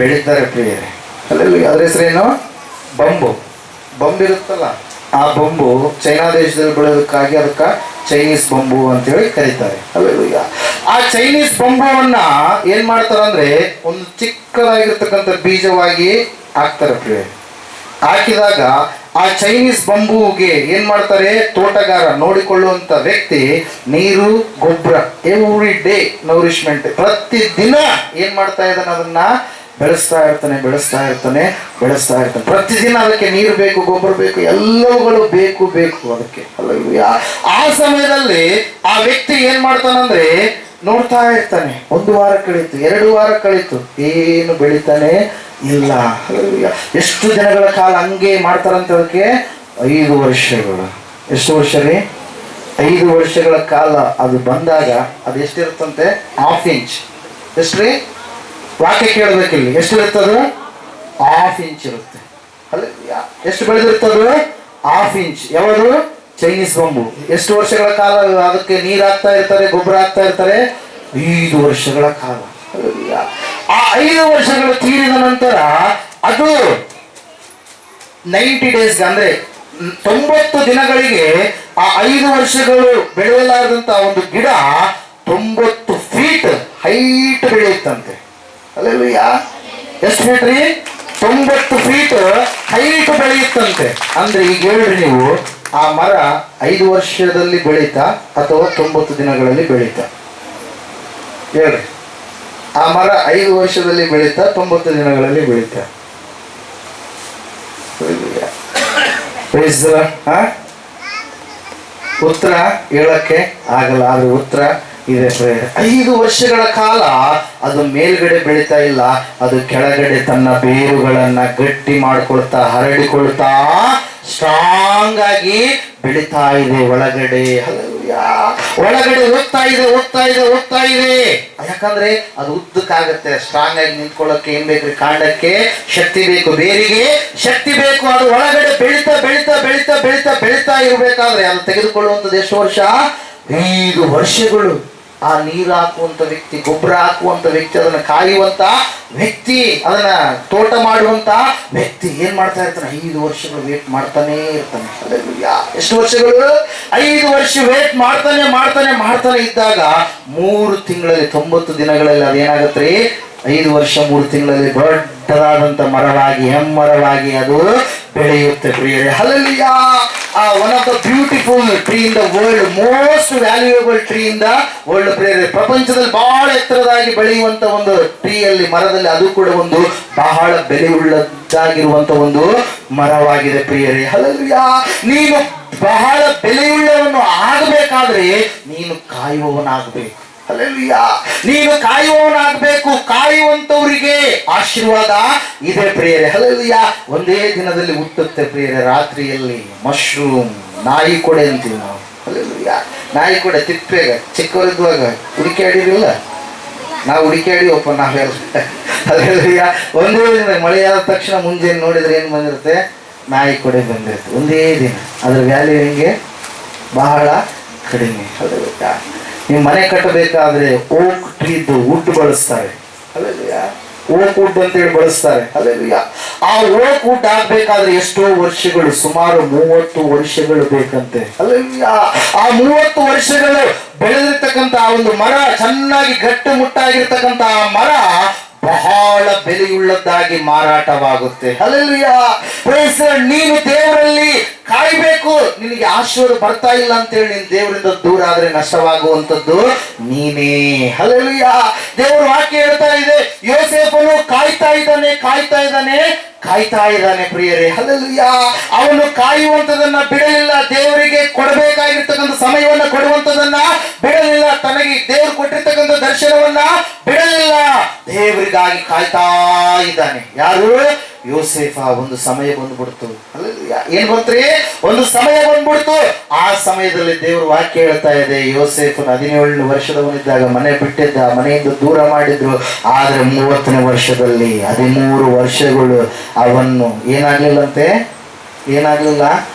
ಬೆಳೀತಾರೆ ಪ್ರೇಯರ್. ಅಲ್ಲಲ್ಲಿ ಅದ್ರ ಹೆಸರೇನು? ಬಂಬು. ಬಂಬಿರುತ್ತಲ್ಲ, ಆ ಬಂಬು ಚೈನಾ ದೇಶದಲ್ಲಿ ಬೆಳೆಯೋದಕ್ಕಾಗಿ ಅದಕ್ಕೆ ಚೈನೀಸ್ ಬಂಬು ಅಂತೇಳಿ ಕರೀತಾರೆ. ಅಲ್ಲೆಲ್ಲ ಆ ಚೈನೀಸ್ ಬಂಬುವನ್ನ ಏನ್ ಮಾಡ್ತಾರೆ ಅಂದ್ರೆ ಒಂದು ಚಿಕ್ಕದಾಗಿರ್ತಕ್ಕಂಥ ಬೀಜವಾಗಿ ಹಾಕ್ತಾರೆ ಪ್ರೇಯರ್. ಹಾಕಿದಾಗ ಆ ಚೈನೀಸ್ ಬಂಬುಗೆ ಏನ್ ಮಾಡ್ತಾರೆ, ತೋಟಗಾರ ನೋಡಿಕೊಳ್ಳುವಂತ ವ್ಯಕ್ತಿ ನೀರು, ಗೊಬ್ಬರ, ಎವ್ರಿ ಡೇ ನೌರಿಶ್ಮೆಂಟ್, ಪ್ರತಿದಿನ ಏನ್ ಮಾಡ್ತಾ ಇದ್ದಾನೆ, ಅದನ್ನ ಬೆಳೆಸ್ತಾ ಇರ್ತಾನೆ. ಪ್ರತಿದಿನ ಅದಕ್ಕೆ ನೀರು ಬೇಕು, ಗೊಬ್ಬರ ಬೇಕು, ಎಲ್ಲವುಗಳು ಬೇಕು ಅದಕ್ಕೆ. ಆ ಸಮಯದಲ್ಲಿ ಆ ವ್ಯಕ್ತಿ ಏನ್ ಮಾಡ್ತಾನಂದ್ರೆ ನೋಡ್ತಾ ಇರ್ತಾನೆ. 1 ವಾರ ಕಳೀತು, 2 ವಾರ ಕಳೀತು, ಏನು ಬೆಳಿತಾನೆ ಇಲ್ಲ. ಎಷ್ಟು ದಿನಗಳ ಕಾಲ ಹಂಗೆ ಮಾಡ್ತಾರಂತ ಅದಕ್ಕೆ? 5 ವರ್ಷಗಳು. ಎಷ್ಟು ವರ್ಷ ರೀ? 5 ವರ್ಷಗಳ ಕಾಲ ಅದು ಬಂದಾಗ ಅದು ಎಷ್ಟಿರುತ್ತಂತೆ? 1/2 ಇಂಚ್. ಎಷ್ಟ್ರಿ? ವಾಕ್ಯ ಕೇಳಬೇಕಿಲ್ಲಿ. ಎಷ್ಟು ಇರ್ತದು? 1/2 ಇಂಚ್ ಇರುತ್ತೆ. ಅಲ್ಲ, ಎಷ್ಟು ಬೆಳೆದಿರ್ತದು? 1/2 ಇಂಚ್. ಯಾವುದು? Chinese bamboo. ಎಷ್ಟು ವರ್ಷಗಳ ಕಾಲ ಅದಕ್ಕೆ ನೀರು ಹಾಕ್ತಾ ಇರ್ತಾರೆ, ಗೊಬ್ಬರ ಹಾಕ್ತಾ ಇರ್ತಾರೆ? 5 ವರ್ಷಗಳ ಕಾಲ. ಆ 5 ವರ್ಷಗಳು ತೀರಿದ ನಂತರ ಅದು 90 ಡೇಸ್ ಅಂದ್ರೆ 90 ದಿನಗಳಿಗೆ ಆ 5 ವರ್ಷಗಳು ಬೆಳೆಯಲಾರದಂತ ಒಂದು ಗಿಡ 90 ಫೀಟ್ ಹೈಟ್ ಬೆಳೆಯುತ್ತಂತೆ. ಅಲ್ಲೆಲ್ಲ ಎಷ್ಟು ಫೀಟ್ ರೀ? 90 ಫೀಟ್ ಹೈಟ್ ಬೆಳೆಯುತ್ತಂತೆ. ಅಂದ್ರೆ ಈಗ ಹೇಳ್ರಿ ನೀವು, ಆ ಮರ 5 ವರ್ಷದಲ್ಲಿ ಬೆಳೀತಾ ಅಥವಾ 90 ದಿನಗಳಲ್ಲಿ ಬೆಳೀತಾ? ಹೇಳ್ರಿ. ಆ ಮರ 5 ವರ್ಷದಲ್ಲಿ ಬೆಳೀತಾ 90 ದಿನಗಳಲ್ಲಿ ಬೆಳೀತಾ? ಉತ್ತರ ಹೇಳಕ್ಕೆ ಆಗಲ್ಲ, ಆದ್ರೆ ಉತ್ತರ ಇದೆ. 5 ವರ್ಷಗಳ ಕಾಲ ಅದು ಮೇಲ್ಗಡೆ ಬೆಳೀತಾ ಇಲ್ಲ, ಅದು ಕೆಳಗಡೆ ತನ್ನ ಬೇರುಗಳನ್ನ ಗಟ್ಟಿ ಮಾಡ್ಕೊಳ್ತಾ, ಹರಡಿಕೊಳ್ತಾ, ಸ್ಟ್ರಾಂಗ್ ಆಗಿ ಬೆಳೀತಾ ಇದೆ. ಒಳಗಡೆ ಹೋಗ್ತಾ ಇದೆ. ಯಾಕಂದ್ರೆ ಅದು ಉದ್ದಕ್ಕಾಗತ್ತೆ. ಸ್ಟ್ರಾಂಗ್ ಆಗಿ ನಿಂತ್ಕೊಳ್ಳೋಕೆ ಏನ್ ಬೇಕ್ರಿ? ಕಾಂಡಕ್ಕೆ ಶಕ್ತಿ ಬೇಕು, ಬೇರಿಗೆ ಶಕ್ತಿ ಬೇಕು. ಅದು ಒಳಗಡೆ ಬೆಳೀತಾ ಇರ್ಬೇಕಾದ್ರೆ ಅದು ತೆಗೆದುಕೊಳ್ಳುವಂಥದ್ದು ಎಷ್ಟು ವರ್ಷ? 5 ವರ್ಷಗಳು. ಆ ನೀರು ಹಾಕುವಂತ ವ್ಯಕ್ತಿ, ಗೊಬ್ಬರ ಹಾಕುವಂತ ವ್ಯಕ್ತಿ, ಅದನ್ನ ಕಾಯುವಂತ ವ್ಯಕ್ತಿ, ಅದನ್ನ ತೋಟ ಮಾಡುವಂತ ವ್ಯಕ್ತಿ ಏನ್ ಮಾಡ್ತಾ ಇರ್ತಾನೆ? 5 ವರ್ಷಗಳು ವೇಟ್ ಮಾಡ್ತಾನೆ ಇರ್ತಾನೆ. ಎಷ್ಟು ವರ್ಷಗಳು? 5 ವರ್ಷ ವೇಟ್ ಮಾಡ್ತಾನೆ ಇದ್ದಾಗ 3 ತಿಂಗಳಲ್ಲಿ 90 ದಿನಗಳಲ್ಲಿ ಅದೇನಾಗತ್ತೆ ರೀ? 5 ವರ್ಷ 3 ತಿಂಗಳಲ್ಲಿ ದೊಡ್ಡದಾದಂತ ಮರವಾಗಿ, ಹೆಮ್ಮರವಾಗಿ ಅದು ಬೆಳೆಯುತ್ತೆ ಪ್ರಿಯರೇ. Hallelujah. One of the beautiful tree in the world, most valuable tree in the world ಪ್ರಿಯರೇ. ಪ್ರಪಂಚದಲ್ಲಿ ಬಹಳ ಎತ್ತರದಾಗಿ ಬೆಳೆಯುವಂತ ಒಂದು ಟ್ರೀಯಲ್ಲಿ, ಮರದಲ್ಲಿ, ಅದು ಕೂಡ ಒಂದು ಬಹಳ ಬೆಲೆ ಉಳ್ಳದ್ದಾಗಿರುವಂತ ಒಂದು ಮರವಾಗಿದೆ ಪ್ರಿಯರೇ. ಹಲ್ಲೆಲೂಯಾ. ನೀನು ಬಹಳ ಬೆಲೆಯುಳ್ಳವನು ಆಗಬೇಕಾದ್ರೆ ನೀನು ಕಾಯುವವನಾಗಬೇಕು. ಹಲ್ಲೆಲೂಯಾ. ನೀನು ಕಾಯುವವನಾಗಬೇಕು. ಕಾಯುವಂತವರಿಗೆ ಆಶೀರ್ವಾದ ಇದೆ ಪ್ರಿಯರೇ. ಹಲ್ಲೆಲೂಯಾ. ಒಂದೇ ದಿನದಲ್ಲಿ ಹುಟ್ಟುತ್ತೆ ಪ್ರಿಯರೇ. ರಾತ್ರಿಯಲ್ಲಿ ಮಶ್ರೂಮ್, ನಾಯಿ ಕೊಡೆ ಅಂತೀವಿ ನಾವು. ಹಲ್ಲೆಲೂಯಾ. ನಾಯಿ ಕೊಡೆ ತಿಪ್ಪೆಗ ಚಿಕ್ಕವರಿದ್ದಾಗ ಹುಡುಕಾಡಿರಲಿಲ್ಲ, ನಾವು ಹುಡುಕಾಡಿವಪ್ಪ ನಾವೆಲ್ಲ. ಹಲ್ಲೆಲೂಯಾ. ಒಂದೇ ದಿನ ಮಳೆಯಾದ ತಕ್ಷಣ ಮುಂಜಾನೆ ನೋಡಿದ್ರೆ ಏನು ಬಂದಿರುತ್ತೆ? ನಾಯಿ ಕೊಡೆ ಬಂದಿರುತ್ತೆ. ಒಂದೇ ದಿನ. ಅದ್ರ ವ್ಯಾಲ್ಯೂ ಹೆಂಗೆ? ಬಹಳ ಕಡಿಮೆ. ಹಲ್ಲೆಲೂಯಾ. ನೀವು ಮನೆ ಕಟ್ಟಬೇಕಾದ್ರೆ ಓಕ್ ಟ್ರೀದು ವುಡ್ ಬಳಸ್ತಾರೆ. ಹಲ್ಲೆಲೂಯಾ. ಓಕ್ ವುಡ್ ಅಂತೇಳಿ ಬಳಸ್ತಾರೆ. ಹಲ್ಲೆಲೂಯಾ. ಆ ಓಕ್ ವುಡ್ ಆಗ್ಬೇಕಾದ್ರೆ ಎಷ್ಟೋ ವರ್ಷಗಳು, ಸುಮಾರು 30 ವರ್ಷಗಳು ಬೇಕಂತೆ. ಹಲ್ಲೆಲೂಯಾ. ಆ 30 ವರ್ಷಗಳು ಬೆಳೆದಿರ್ತಕ್ಕಂಥ ಒಂದು ಮರ, ಚೆನ್ನಾಗಿ ಗಟ್ಟು ಮುಟ್ಟಾಗಿರ್ತಕ್ಕಂಥ ಆ ಮರ ಬಹಳ ಬೆಲೆಯುಳ್ಳದ್ದಾಗಿ ಮಾರಾಟವಾಗುತ್ತೆ. ಹಲ್ಲೆಲೂಯಾ. Praise the lord. ನೀನು ದೇವರಲ್ಲಿ ಕಾಯ್ಬೇಕು. ನಿನಗೆ ಆಶೀರ್ವಾದ ಬರ್ತಾ ಇಲ್ಲ ಅಂತೇಳಿ ನೀನು ದೇವರಿಂದ ದೂರ ಆದ್ರೆ ನಷ್ಟವಾಗುವಂತದ್ದು ನೀನೇ. ಹಲ್ಲೆಲೂಯಾ. ದೇವರ ವಾಕ್ಯ ಹೇಳ್ತಾ ಇದೆ, ಯೋಸೇಫನು ಕಾಯ್ತಾ ಇದ್ದಾನೆ ಪ್ರಿಯರೇ. ಹಲ್ಲೆಲೂಯಾ. ಅವನು ಕಾಯುವಂತದನ್ನ ಬಿಡಲಿಲ್ಲ. ದೇವರಿಗೆ ಕೊಡಬೇಕಾಗಿರ್ತಕ್ಕಂಥ ಸಮಯವನ್ನ ಕೊಡುವಂತದನ್ನ ಬಿಡಲಿಲ್ಲ. ತನಗೆ ದೇವರು ಕೊಟ್ಟಿರ್ತಕ್ಕಂಥ ದರ್ಶನವನ್ನ ಬಿಡಲಿಲ್ಲ. ದೇವರಿಗಾಗಿ ಕಾಯ್ತಾ ಇದ್ದಾನೆ. ಯಾರು? ಯೋಸೇಫ. ಒಂದು ಸಮಯ ಬಂದ್ಬಿಡ್ತು. ಹಲ್ಲೆಲೂಯಾ. ಏನ್ ಬಂತ್ರಿ? ಒಂದು ಸಮಯ ಬಂದ್ಬಿಡ್ತು. ಆ ಸಮಯದಲ್ಲಿ ದೇವರು ವಾಕ್ಯ ಹೇಳ್ತಾ ಇದೆ, ಯೋಸೇಫನು 17 ವರ್ಷದವನಿದ್ದಾಗ ಮನೆ ಬಿಟ್ಟಿದ್ದ, ಮನೆಯಿಂದ ದೂರ ಮಾಡಿದ್ರು. ಆದ್ರೆ 30ನೇ ವರ್ಷದಲ್ಲಿ 13 ವರ್ಷಗಳು ಅವನ್ನು ಏನಾಗ್ಲಿಲ್ಲ,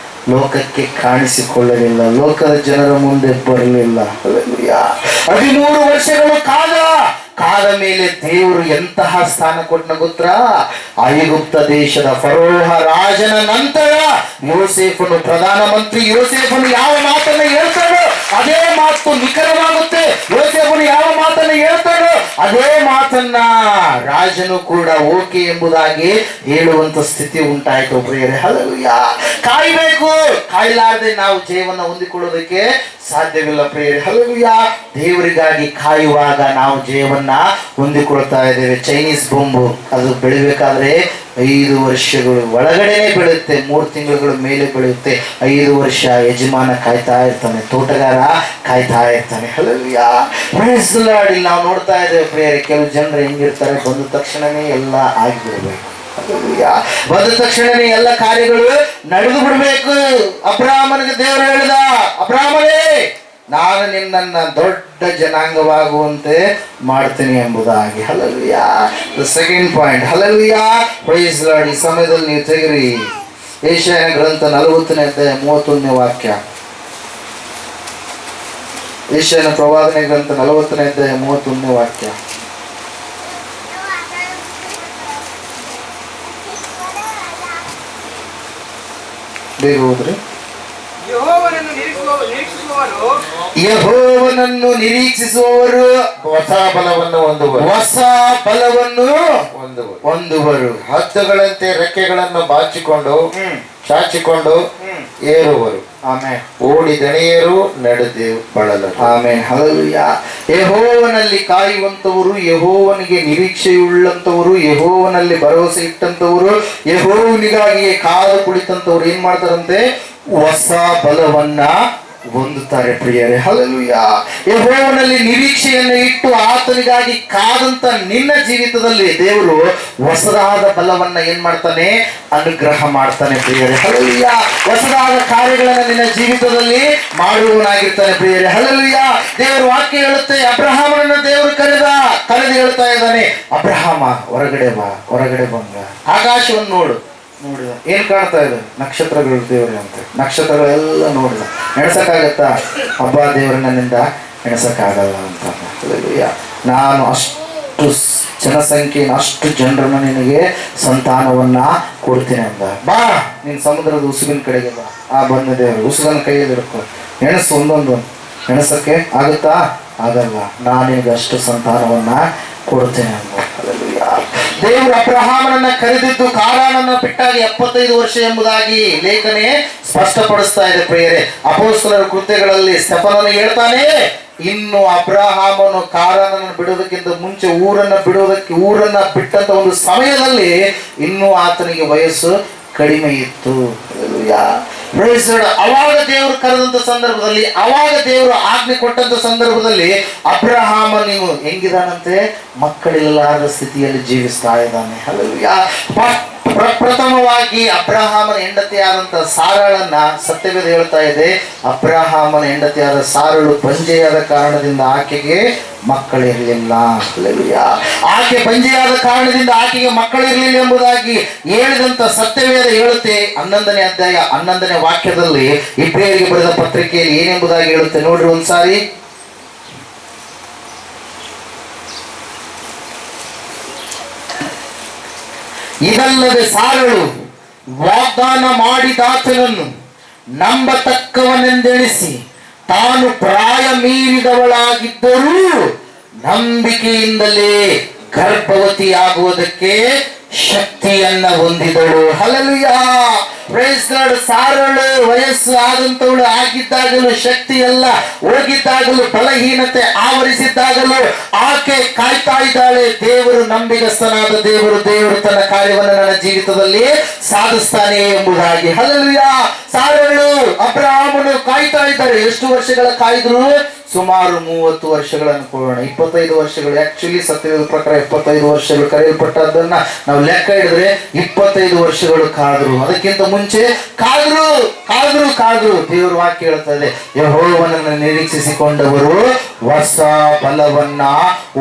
ಲೋಕಕ್ಕೆ ಕಾಣಿಸಿಕೊಳ್ಳಲಿಲ್ಲ, ಲೋಕದ ಜನರ ಮುಂದೆ ಬರಲಿಲ್ಲ. 13 ವರ್ಷಗಳು ಕಾದ ಮೇಲೆ ದೇವರು ಎಂತಹ ಸ್ಥಾನ ಕೊಟ್ಟನ ಗೊತ್ತಾ? ಐಗುಪ್ತ ದೇಶದ ಫರೋಹ ರಾಜನ ನಂತರ ಯೋಸೇಫನು ಪ್ರಧಾನಮಂತ್ರಿ. ಯೋಸೇಫನು ಯಾವ ಮಾತನ್ನ ಹೇಳ್ತಾನೋ ಅದೇ ಮಾತು ನಿಖರವಾಗುತ್ತೆ. ಯೋಸೇಫನು ಯಾವ ಮಾತನ್ನ ಹೇಳ್ತಾನೋ ಅದೇ ಮಾತನ್ನ ರಾಜನು ಕೂಡ ಓಕೆ ಎಂಬುದಾಗಿ ಹೇಳುವಂತ ಸ್ಥಿತಿ ಉಂಟಾಯ್ತು ಪ್ರಿಯರೇ. ಹಲ್ಲೆಲೂಯಾ. ಕಾಯ್ಬೇಕು. ಕಾಯ್ಲಾರ್ದೆ ನಾವು ಜೀವನ ಹೊಂದಿಕೊಳ್ಳೋದಕ್ಕೆ ಸಾಧ್ಯವಿಲ್ಲ ಪ್ರಿಯರೇ. ಹಲ್ಲೆಲೂಯಾ. ದೇವರಿಗಾಗಿ ಕಾಯುವಾಗ ನಾವು ಜೀವನ ಹೊಂದಿಕೊಳ್ತಾ ಇದ್ದೇವೆ. ಚೈನೀಸ್ ಬೊಂಬು ಅದು ಬೆಳಿಬೇಕಾದ್ರೆ 5 ವರ್ಷಗಳು ಒಳಗಡೆನೆ ಬೆಳೆಯುತ್ತೆ, 3 ತಿಂಗಳ ಮೇಲೆ ಬೆಳೆಯುತ್ತೆ. 5 ವರ್ಷ ಯಜಮಾನ ಕಾಯ್ತಾ ಇರ್ತಾನೆ, ತೋಟಗಾರ ಕಾಯ್ತಾ ಇರ್ತಾನೆ. ಹಲ್ಲೆಲೂಯಾ. Praise the lord. ಇಲ್ಲಿ ನಾವು ನೋಡ್ತಾ ಇದ್ದೇವೆ ಪ್ರಿಯರೇ, ಕೆಲವು ಜನರು ಹೆಂಗಿರ್ತಾರೆ, ಬಂದ ತಕ್ಷಣನೇ ಎಲ್ಲ ಆಗಿಬಿಡ್ಬೇಕು. ಬಂದ ತಕ್ಷಣನೇ ಎಲ್ಲ ಕಾರ್ಯಗಳು ನಡೆದು ಬಿಡ್ಬೇಕು. ಅಬ್ರಾಹ್ಮನಿಗೆ ದೇವರು ಹೇಳಿದ, ಅಬ್ರಾಹ್ಮನೇ, ನಾನು ನಿನ್ನನ್ನ ದೊಡ್ಡ ಜನಾಂಗವಾಗುವಂತೆ ಮಾಡ್ತೀನಿ ಎಂಬುದಾಗಿ. Hallelujah. The second point. Hallelujah. Praise the lord. ಈ ಸಮಯದಲ್ಲಿ ನೀವು ತೆಗಿರಿ ಯೆಶಾಯನ ಗ್ರಂಥ 40ನೇ ಅಧ್ಯಾಯ 31ನೇ ವಾಕ್ಯ. ಯೆಶಾಯನ ಪ್ರವಾದನೆ ಗ್ರಂಥ 40ನೇ ಅಧ್ಯಾಯ 31ನೇ ವಾಕ್ಯ. ಬೇಗ ಹೋದ್ರಿ. ಯೆಹೋವನನ್ನು ನಿರೀಕ್ಷಿಸುವವರು ಹೊಸ ಬಲವನ್ನು ಹೊಂದುವರು. ಹದ್ದುಗಳಂತೆ ರೆಕ್ಕೆಗಳನ್ನು ಚಾಚಿಕೊಂಡು ಏರುವರು. ಆಮೇಲೆ ಓಡಿ ದಣಿಯರು, ನಡೆದು ಬಳಲರು. ಆಮೇಲೆ. ಹಲ್ಲೆಲೂಯಾ. ಯೆಹೋವನಲ್ಲಿ ಕಾಯುವಂತವರು, ಯೆಹೋವನಿಗೆ ನಿರೀಕ್ಷೆಯುಳ್ಳಂತವರು, ಯೆಹೋವನಲ್ಲಿ ಭರವಸೆ ಇಟ್ಟಂತವರು, ಯೆಹೋವನಿಗಾಗಿ ಕಾದು ಕುಳಿತಂತವ್ರು ಏನ್ ಮಾಡ್ತಾರಂತೆ? ಹೊಸ ಬಲವನ್ನ ಹೊಂದುತ್ತಾರೆ ಪ್ರಿಯರೇ. ಹಲ್ಲೆಲೂಯಾ. ಯೆಹೋವನಲ್ಲಿ ನಿರೀಕ್ಷೆಯನ್ನು ಇಟ್ಟು ಆತನಿಗಾಗಿ ಕಾದಂತ ನಿನ್ನ ಜೀವಿತದಲ್ಲಿ ದೇವರು ಹೊಸದಾದ ಬಲವನ್ನ ಏನ್ ಮಾಡ್ತಾನೆ? ಅನುಗ್ರಹ ಮಾಡ್ತಾನೆ ಪ್ರಿಯರೇ. ಹಲ್ಲೆಲೂಯಾ. ಹೊಸದಾದ ಕಾರ್ಯಗಳನ್ನ ನಿನ್ನ ಜೀವಿತದಲ್ಲಿ ಮಾಡುವವನಾಗಿರ್ತಾನೆ ಪ್ರಿಯರೇ. ಹಲ್ಲೆಲೂಯಾ. ದೇವರ ವಾಕ್ಯ ಹೇಳುತ್ತೆ, ಅಬ್ರಹಾಮನನ್ನ ದೇವರು ಕರೆದು ಹೇಳ್ತಾ ಇದ್ದಾನೆ, ಅಬ್ರಹಾಮ ಹೊರಗಡೆ ಬಂದ, ಆಕಾಶವನ್ನು ನೋಡಿದ. ಏನ್ ಕಾಣ್ತಾ ಇದೆ? ನಕ್ಷತ್ರಗಳು ದೇವ್ರೆ ಅಂತ. ನಕ್ಷತ್ರಗಳೆಲ್ಲ ನೋಡಿದ. ಎಣಸಕ್ಕಾಗತ್ತಾ? ಹಬ್ಬ ದೇವ್ರ ನನ್ನಿಂದ ಎಣಸಕ್ಕಾಗಲ್ಲ ಅಂತ. ನಾನು ಅಷ್ಟು ಜನಸಂಖ್ಯೆಯನ್ನು, ಅಷ್ಟು ಜನರನ್ನ ನಿನಗೆ ಸಂತಾನವನ್ನ ಕೊಡ್ತೀನಿ ಅಂದ. ಬಾ, ನೀನ್ ಸಮುದ್ರದ ಉಸುಗಿನ ಕಡೆಗೆ ಬಾ. ಬಂದ ದೇವರು ಉಸುಗನ ಕೈಯಲ್ಲಿ ಹಿಡ್ಕೊ, ಎಣಸು, ಒಂದೊಂದು ಎಣಸಕ್ಕೆ ಆಗುತ್ತಾ? ಆಗಲ್ಲ. ನಾನು ನಿನಗೆ ಅಷ್ಟು ಸಂತಾನವನ್ನ ಕೊಡ್ತೇನೆ ಅಂದ. ದೇವರು ಅಬ್ರಹಾಮನನ್ನ ಕರೆದಿದ್ದು ಕಾನಾನನ್ನ ಬಿಟ್ಟಾಗ 75 ವರ್ಷ ಎಂಬುದಾಗಿ ಲೇಖನೆ ಸ್ಪಷ್ಟಪಡಿಸ್ತಾ ಇದೆ ಪ್ರಿಯರೇ. ಅಪೊಸ್ತಲರ ಕೃತ್ಯಗಳಲ್ಲಿ ಸ್ತೆಫನನು ಹೇಳ್ತಾನೆ, ಇನ್ನು ಅಬ್ರಹಾಮನು ಕಾನಾನನ್ನು ಬಿಡೋದಕ್ಕಿಂತ ಮುಂಚೆ ಊರನ್ನ ಬಿಟ್ಟಂತ ಒಂದು ಸಮಯದಲ್ಲಿ ಇನ್ನೂ ಆತನಿಗೆ ವಯಸ್ಸು ಕಡಿಮೆ ಇತ್ತು. ಅವಾಗ ದೇವರು ಕರೆದಂತ ಸಂದರ್ಭದಲ್ಲಿ, ಅವಾಗ ದೇವರು ಆಜ್ಞೆ ಕೊಟ್ಟಂತ ಸಂದರ್ಭದಲ್ಲಿ ಅಬ್ರಹಾಮ ನೀವು ಹೆಂಗಿದಾನಂತೆ? ಮಕ್ಕಳಿಲ್ಲದ ಸ್ಥಿತಿಯಲ್ಲಿ ಜೀವಿಸ್ತಾ ಇದ್ದಾನೆ. ಹಲ್ಲೆಲೂಯಾ. ಪ್ರಥಮವಾಗಿ ಅಬ್ರಹಾಮನ ಹೆಂಡತಿಯಾದಂತ ಸಾರಳನ್ನ ಸತ್ಯವೇದ ಹೇಳ್ತಾ ಇದೆ, ಅಬ್ರಹಾಮನ ಹೆಂಡತಿಯಾದ ಸಾರಳು ಬಂಜೆಯಾದ ಕಾರಣದಿಂದ ಆಕೆಗೆ ಮಕ್ಕಳಿರಲಿಲ್ಲ. ಹಲ್ಲೆಲೂಯಾ. ಆಕೆ ಬಂಜೆಯಾದ ಕಾರಣದಿಂದ ಆಕೆಗೆ ಮಕ್ಕಳಿರಲಿಲ್ಲ ಎಂಬುದಾಗಿ ಹೇಳಿದಂತ ಸತ್ಯವೇದ ಹೇಳುತ್ತೆ. 11ನೇ ಅಧ್ಯಾಯ 11ನೇ ವಾಕ್ಯದಲ್ಲಿ ಇಬ್ರಿಯರಿಗೆ ಬರೆದ ಪತ್ರಿಕೆಯಲ್ಲಿ ಏನೆಂಬುದಾಗಿ ಹೇಳುತ್ತೆ ನೋಡ್ರಿ ಒಂದ್ಸಾರಿ. ಇದಲ್ಲದೆ ಸಾರಳು ವಾಗ್ದಾನ ಮಾಡಿದಾತನನ್ನು ನಂಬತಕ್ಕವನೆಂದೆಣಿಸಿ ತಾನು ಪ್ರಾಯ ಮೀರಿದವಳಾಗಿದ್ದರೂ ನಂಬಿಕೆಯಿಂದಲೇ ಗರ್ಭವತಿಯಾಗುವುದಕ್ಕೆ ಶಕ್ತಿಯನ್ನ ಹೊಂದಿದಳು. Hallelujah, praise Lord. ಸಾರಳು ವಯಸ್ಸು ಆದಂತವಳು ಆಗಿದ್ದಾಗಲೂ, ಶಕ್ತಿ ಎಲ್ಲ ಹೋಗಿದ್ದಾಗಲೂ, ಬಲಹೀನತೆ ಆವರಿಸಿದ್ದಾಗಲೂ ಆಕೆ ಕಾಯ್ತಾ ಇದ್ದಾಳೆ. ದೇವರು ನಂಬಿಗಸ್ತನಾದ ದೇವರು ತನ್ನ ಕಾರ್ಯವನ್ನು ನನ್ನ ಜೀವಿತದಲ್ಲಿ ಸಾಧಿಸ್ತಾನೆ ಎಂಬುದಾಗಿ. ಹಲ್ಲೆಲೂಯಾ. ಸಾರಳು ಅಬ್ರಹಾಮನು ಕಾಯ್ತಾ ಇದ್ದಾರೆ. ಎಷ್ಟು ವರ್ಷಗಳ ಕಾಯ್ದ್ರು? ಸುಮಾರು 30 ವರ್ಷಗಳನ್ನು ಕೊಡೋಣ. 25 ವರ್ಷಗಳು. ಆಕ್ಚುಲಿ ಸತ್ಯದ ಪ್ರಕಾರ 75 ವರ್ಷಗಳು ಕರೆಯಲ್ಪಟ್ಟದನ್ನ ನಾವು ಲೆಕ್ಕ ಹಿಡಿದ್ರೆ 25 ವರ್ಷಗಳು ಕಾದ್ರು. ಅದಕ್ಕಿಂತ ಮುಂಚೆ ಕಾದ್ರು. ದೇವರ ವಾಕ್ಯ ಹೇಳ್ತದೆ, ಯೆಹೋವನನ್ನು ನಿರೀಕ್ಷಿಸಿಕೊಂಡವರು ಹೊಸ ಫಲವನ್ನ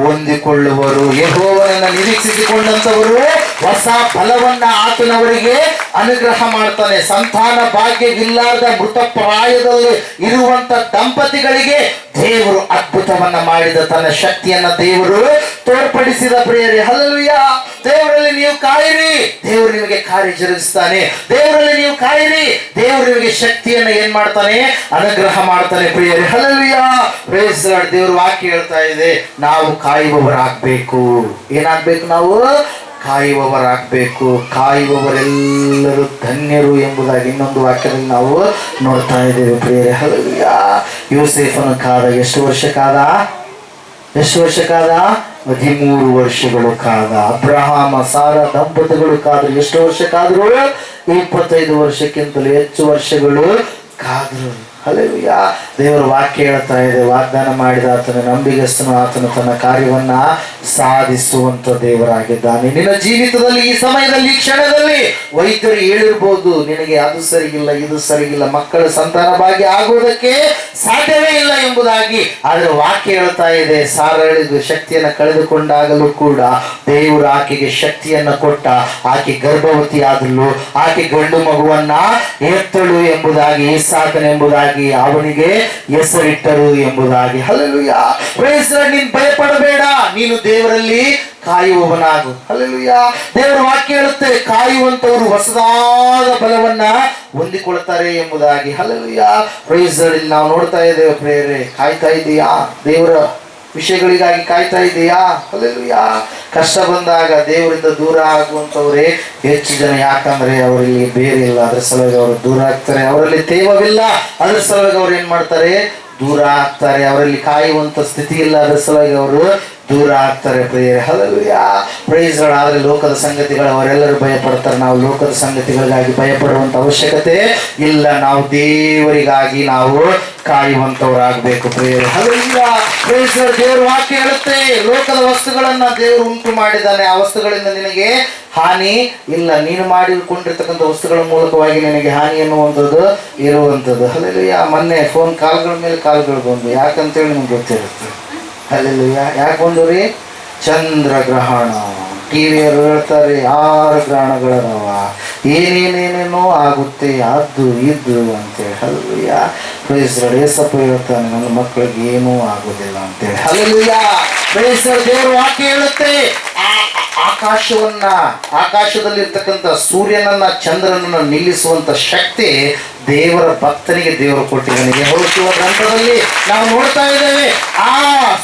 ಹೊಂದಿಕೊಳ್ಳುವರು. ಯೆಹೋವನನ್ನ ನಿರೀಕ್ಷಿಸಿಕೊಂಡಂತವರು ಹೊಸ ಫಲವನ್ನ ಆತನವರಿಗೆ ಅನುಗ್ರಹ ಮಾಡ್ತಾನೆ. ಸಂತಾನ ಭಾಗ್ಯವಿಲ್ಲದ ಮೃತಪ್ರಾಯದಲ್ಲಿ ಇರುವಂತ ದಂಪತಿಗಳಿಗೆ ದೇವರು ಅದ್ಭುತವನ್ನ ಮಾಡಿದ ತನ್ನ ಶಕ್ತಿಯನ್ನ ದೇವರು ತೋರ್ಪಡಿಸಿದ. ಪ್ರಿಯರೇ, ಹಲ್ಲೆಲೂಯಾ. ದೇವರಲ್ಲಿ ನೀವು ಕಾಯಿರಿ, ದೇವರು ನಿಮಗೆ ಕಾರ್ಯ ಜರುಗಿಸ್ತಾನೆ. ದೇವರಲ್ಲಿ ನೀವು ಕಾಯಿರಿ, ದೇವರು ನಿಮಗೆ ಶಕ್ತಿಯನ್ನ ಏನ್ ಮಾಡ್ತಾನೆ? ಅನುಗ್ರಹ ಮಾಡ್ತಾನೆ. ಪ್ರಿಯರೇ, ಹಲ್ಲೆಲೂಯಾ. Praise lord. ದೇವರು ವಾಕ್ಯ ಹೇಳ್ತಾ ಇದೆ, ನಾವು ಕಾಯುವವರಾಗಬೇಕು. ಏನಾಗ್ಬೇಕು? ನಾವು ಕಾಯುವವರಾಗಬೇಕು. ಕಾಯುವವರೆಲ್ಲರೂ ಧನ್ಯರು ಎಂಬುದಾಗಿ ಇನ್ನೊಂದು ವಾಕ್ಯದಲ್ಲಿ ನಾವು ನೋಡ್ತಾ ಇದ್ದೇವೆ. ಪ್ರಿಯರೇ, ಹಲ್ಲೆಲೂಯಾ. ಯೋಸೇಫನು ಕಾದ. ಎಷ್ಟು ವರ್ಷ ಕಾದ? 13 ವರ್ಷಗಳು ಕಾದ. ಅಬ್ರಹಾಮ ಸಾರ ದಂಪತಿಗಳು ಕಾದ್ರು. ಎಷ್ಟು ವರ್ಷ ಕಾದ್ರು? 25 ವರ್ಷಕ್ಕಿಂತಲೂ ಹೆಚ್ಚು ವರ್ಷಗಳು ಕಾದ್ರು. ಹಲ್ಲೆಲೂಯಾ. ದೇವರ ವಾಕ್ಯ ಹೇಳ್ತಾ ಇದೆ, ವಾಗ್ದಾನ ಮಾಡಿದ ಆತನ ನಂಬಿಗಸ್ತನು, ಆತನು ತನ್ನ ಕಾರ್ಯವನ್ನ ಸಾಧಿಸುವಂತ ದೇವರಾಗಿದ್ದಾನೆ. ನಿನ್ನ ಜೀವಿತದಲ್ಲಿ ಈ ಸಮಯದಲ್ಲಿ, ಈ ಕ್ಷಣದಲ್ಲಿ ವೈದ್ಯರು ಹೇಳಿರ್ಬೋದು, ನಿನಗೆ ಅದು ಸರಿಗಿಲ್ಲ, ಇದು ಸರಿಗಿಲ್ಲ, ಮಕ್ಕಳ ಸಂತಾನ ಭಾಗ್ಯ ಆಗುವುದಕ್ಕೆ ಸಾಧ್ಯವೇ ಇಲ್ಲ ಎಂಬುದಾಗಿ. ಆದ್ರೆ ವಾಕ್ಯ ಹೇಳ್ತಾ ಇದೆ, ಸಾರಳಿದು ಶಕ್ತಿಯನ್ನು ಕಳೆದುಕೊಂಡಾಗಲೂ ಕೂಡ ದೇವರು ಆಕೆಗೆ ಶಕ್ತಿಯನ್ನ ಕೊಟ್ಟ. ಆಕೆ ಗರ್ಭವತಿ ಆದಳು, ಆಕೆ ಗಂಡು ಮಗುವನ್ನ ಎತ್ತಳು ಎಂಬುದಾಗಿ, ಇಸಾಕನೆಂಬುದಾಗಿ ಅವನಿಗೆ ಹೆಸರಿಟ್ಟರು ಎಂಬುದಾಗಿ. ಹಲ್ಲೆಲೂಯಾ. Praise lord. ನೀನು ಭಯಪಡಬೇಡ, ನೀನು ದೇವರಲ್ಲಿ ಕಾಯುವವನಾಗು. ಹಲ್ಲೆಲೂಯಾ. ದೇವರ ವಾಕ್ಯ ಹೇಳುತ್ತೆ, ಕಾಯುವಂತವರು ಹೊಸದಾದ ಬಲವನ್ನ ಹೊಂದಿಕೊಳ್ತಾರೆ ಎಂಬುದಾಗಿ. ಹಲ್ಲೆಲೂಯಾ. Praise lord. ಇಲ್ಲಿ ನಾವು ನೋಡ್ತಾ ಇದ್ದೇವೆ. ಪ್ರೇರೆ, ಕಾಯ್ತಾ ಇದೆಯಾ? ದೇವರ ವಿಷಯಗಳಿಗಾಗಿ ಕಾಯ್ತಾ ಇದೆಯಾ? ಹಲ್ಲೆಲೂಯಾ. ಕಷ್ಟ ಬಂದಾಗ ದೇವರಿಂದ ದೂರ ಆಗುವಂತವರೇ ಹೆಚ್ಚು ಜನ. ಯಾಕಂದ್ರೆ ಅವರಲ್ಲಿ ಬೇರೆ ಇಲ್ಲ, ಅದ್ರ ಸಲುವಾಗಿ ಅವರು ದೂರ ಆಗ್ತಾರೆ. ಅವರಲ್ಲಿ ತೇವವಿಲ್ಲ, ಅದ್ರ ಸಲುವಾಗಿ ಅವ್ರು ಏನ್ ಮಾಡ್ತಾರೆ? ದೂರ ಆಗ್ತಾರೆ. ಅವರಲ್ಲಿ ಕಾಯುವಂತ ಸ್ಥಿತಿ ಇಲ್ಲ, ಅದ್ರ ಸಲುವಾಗಿ ಅವರು ದೂರ ಆಗ್ತಾರೆ. ಪ್ರಿಯರೇ, ಹಲ್ಲೆಲೂಯಾ. Praise lord. ಆದ್ರೆ ಲೋಕದ ಸಂಗತಿಗಳು ಅವರೆಲ್ಲರೂ ಭಯಪಡ್ತಾರೆ. ನಾವು ಲೋಕದ ಸಂಗತಿಗಳಿಗಾಗಿ ಭಯಪಡುವಂತ ಅವಶ್ಯಕತೆ ಇಲ್ಲ. ನಾವು ದೇವರಿಗಾಗಿ ನಾವು ಕಾಯುವಂತವರಾಗಬೇಕು. ಪ್ರಿಯರೇ, ಹಲ್ಲೆಲೂಯಾ. Praise lord. ದೇವರ ವಾಕ್ಯ ಹೇಳುತ್ತೆ, ಲೋಕದ ವಸ್ತುಗಳನ್ನ ದೇವರು ಉಂಟು ಮಾಡಿದ್ದಾನೆ. ಆ ವಸ್ತುಗಳಿಂದ ನಿನಗೆ ಹಾನಿ ಇಲ್ಲ. ನೀನು ಮಾಡಿಕೊಂಡಿರ್ತಕ್ಕಂಥ ವಸ್ತುಗಳ ಮೂಲಕವಾಗಿ ನಿನಗೆ ಹಾನಿ ಅನ್ನುವಂಥದ್ದು ಇರುವಂಥದ್ದು. ಹಲ್ಲೆಲೂಯಾ. ಮೊನ್ನೆ ಫೋನ್ ಕಾಲ್ಗಳ ಮೇಲೆ ಕಾಲ್ಗಳು ಬಂದು, ಯಾಕಂತೇಳಿ ನಿಮ್ಗೆ ಗೊತ್ತಿರುತ್ತೆ. ಹಲ್ಲೆಲೂಯಾ. ಯಾಕೆ ಬಂದು ರೀ? ಚಂದ್ರಗ್ರಹಣ. ಟಿವಿಯವರು ಹೇಳ್ತಾರೆ 6 ಗ್ರಹಣಗಳದವ, ಏನೇನೇನೇನೋ ಆಗುತ್ತೆ, ಅದು ಇದು ಅಂತೇಳಿ. ಹಲ್ಲೆಲೂಯಾ. Praise lord. ಏಸಪ್ಪ ಹೇಳ್ತಾನೆ, ನನ್ನ ಮಕ್ಕಳಿಗೆ ಏನೂ ಆಗೋದಿಲ್ಲ ಅಂತೇಳಿ. ಹಲ್ಲೆಲೂಯಾ. Praise lord. ದೇವರ ವಾಕ್ಯ ಹೇಳುತ್ತೆ, ಆಕಾಶದಲ್ಲಿರ್ತಕ್ಕಂಥ ಸೂರ್ಯನನ್ನ ಚಂದ್ರನನ್ನ ನಿಲ್ಲಿಸುವಂತ ಶಕ್ತಿ ದೇವರ ಭಕ್ತನಿಗೆ ದೇವರು ಕೊಟ್ಟಿದ್ದಾನೆ. ಹೊರಟುವ ಗ್ರಂಥದಲ್ಲಿ ನಾವು ನೋಡ್ತಾ ಇದ್ದೇವೆ, ಆ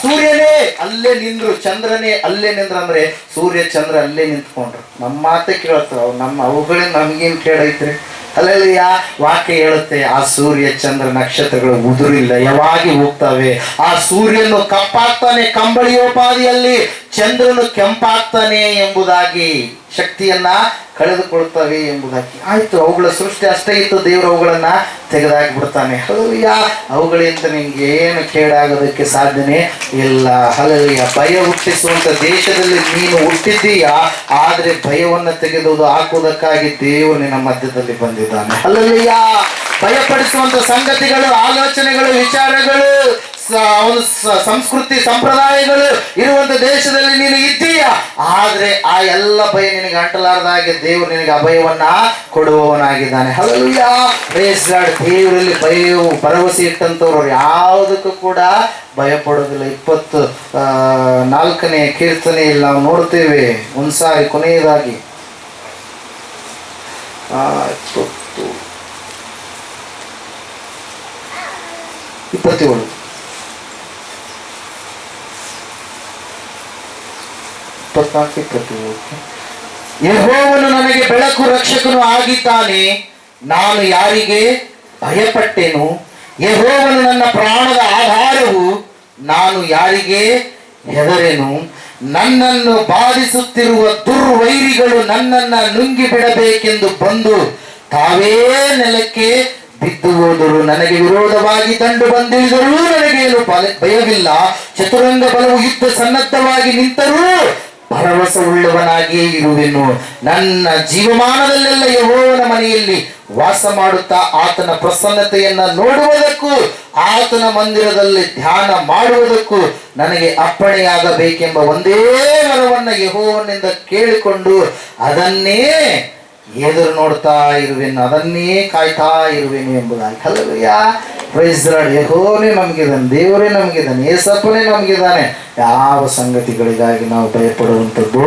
ಸೂರ್ಯನೇ ಅಲ್ಲೇ ನಿಂದ್ರು, ಚಂದ್ರನೇ ಅಲ್ಲೇ ನಿಂದ್ರು. ಅಂದ್ರೆ ಸೂರ್ಯ ಚಂದ್ರ ಅಲ್ಲೇ ನಿಂತ್ಕೊಂಡ್ರು. ನಮ್ಮ ಮಾತೆ ಕೇಳ್ತಾವ, ಅವುಗಳಿಂದ ನಮಗೇನು ಕೇಳೈತ್ರಿ? ಹಲ್ಲೆಲೂಯಾ. ವಾಕ್ಯ ಹೇಳುತ್ತೆ, ಆ ಸೂರ್ಯ ಚಂದ್ರ ನಕ್ಷತ್ರಗಳು ಉದುರಿಲ್ಲ, ಯಾವಾಗಿ ಹೋಗ್ತವೆ. ಆ ಸೂರ್ಯನು ಕಪ್ಪಾಗ್ತಾನೆ ಕಂಬಳಿಯೋಪಾದಿಯಲ್ಲಿ, ಚಂದ್ರನು ಕೆಂಪಾಗ್ತಾನೆ ಎಂಬುದಾಗಿ, ಶಕ್ತಿಯನ್ನ ಕಳೆದುಕೊಳ್ತವೆ ಎಂಬುದಾಗಿ. ಆಯ್ತು, ಅವುಗಳ ಸೃಷ್ಟಿ ಅಷ್ಟೇ ಇತ್ತು, ದೇವರು ಅವುಗಳನ್ನ ತೆಗೆದಾಕಿ ಬಿಡ್ತಾನೆ. ಹಲ್ಲೆಲೂಯಾ. ಅವುಗಳಿಂದ ನಿಮ್ಗೆ ಏನು ಕೇಡಾಗೋದಕ್ಕೆ ಸಾಧ್ಯನೇ ಇಲ್ಲ. ಹಲ್ಲೆಲೂಯಾ. ಭಯ ಹುಟ್ಟಿಸುವಂತ ದೇಶದಲ್ಲಿ ನೀನು ಹುಟ್ಟಿದ್ದೀಯಾ, ಆದ್ರೆ ಭಯವನ್ನು ತೆಗೆದು ಹಾಕುವುದಕ್ಕಾಗಿ ದೇವರು ನಿನ್ನ ಮಧ್ಯದಲ್ಲಿ ಬಂದಿದ್ದಾನೆ. ಹಲ್ಲೆಲೂಯಾ. ಭಯಪಡಿಸುವಂತ ಸಂಗತಿಗಳು, ಆಲೋಚನೆಗಳು, ವಿಚಾರಗಳು, ಒಂದು ಸಂಸ್ಕೃತಿ ಸಂಪ್ರದಾಯಗಳು ಇರುವಂತ ದೇಶದಲ್ಲಿ ನೀನು ಇದ್ದೀಯ. ಆದ್ರೆ ಆ ಎಲ್ಲ ಭಯ ನಿನಗೆ ಅಂಟಲಾರದಾಗೆ ದೇವರು ನಿನಗೆ ಅಭಯವನ್ನ ಕೊಡುವವನಾಗಿದ್ದಾನೆ. ಹಲ್ಲೆಲೂಯಾ. Praise lord. ದೇವರಲ್ಲಿ ಭರವಸೆ ಇಟ್ಟಂತವ್ರು ಯಾವುದಕ್ಕೂ ಕೂಡ ಭಯ ಪಡೋದಿಲ್ಲ. 24ನೇ ಕೀರ್ತನೆಯಲ್ಲಿ ನಾವು ನೋಡ್ತೇವೆ, ಒಂದ್ಸಾರಿ ಕೊನೆಯದಾಗಿ 27 24 ಪ್ರತಿಯೊಂದು. ಯೆಹೋವನು ನನಗೆ ಬೆಳಕು ರಕ್ಷಕನು ಆಗಿದ್ದಾನೆ, ನಾನು ಯಾರಿಗೆ ಭಯಪಟ್ಟೆನು? ಯೆಹೋವನು ನನ್ನ ಪ್ರಾಣದ ಆಧಾರವು, ನಾನು ಯಾರಿಗೆ ಹೆದರೆನು? ನನ್ನನ್ನು ಬಾಧಿಸುತ್ತಿರುವ ದುರ್ವೈರಿಗಳು ನನ್ನನ್ನು ನುಂಗಿ ಬಿಡಬೇಕೆಂದು ಬಂದು ತಾವೇ ನೆಲಕ್ಕೆ ಬಿದ್ದು ಹೋದರು. ನನಗೆ ವಿರೋಧವಾಗಿ ದಂಡು ಬಂದಿಳಿದರೂ ನನಗೇನು ಭಯವಿಲ್ಲ. ಚತುರಂಗ ಬಲವು ಯುದ್ಧ ಸನ್ನದ್ಧವಾಗಿ ನಿಂತರೂ ಭರವಸೆ ಉಳ್ಳವನಾಗಿಯೇ ಇರುವೆನು. ನನ್ನ ಜೀವಮಾನದಲ್ಲೆಲ್ಲ ಯೆಹೋವನ ಮನೆಯಲ್ಲಿ ವಾಸ ಮಾಡುತ್ತಾ ಆತನ ಪ್ರಸನ್ನತೆಯನ್ನ ನೋಡುವುದಕ್ಕೂ ಆತನ ಮಂದಿರದಲ್ಲಿ ಧ್ಯಾನ ಮಾಡುವುದಕ್ಕೂ ನನಗೆ ಅಪ್ಪಣೆಯಾಗಬೇಕೆಂಬ ಒಂದೇ ವರವನ್ನ ಯೆಹೋವನಿಂದ ಕೇಳಿಕೊಂಡು ಅದನ್ನೇ ಎದುರು ನೋಡ್ತಾ ಇರುವೆನು, ಅದನ್ನೇ ಕಾಯ್ತಾ ಇರುವೆನು ಎಂಬುದಾಗಿ. Hallelujah, praise the lord. ಯೆಹೋವನೇ ನಮಗಿದ್ದಾನೆ, ದೇವರೇ ನಮಗಿದ್ದಾನೆ, ಯೇಸಪ್ಪನೇ ನಮಗಿದ್ದಾನೆ. ಯಾವ ಸಂಗತಿಗಳಿಗಾಗಿ ನಾವು ಭಯಪಡುವಂಥದ್ದು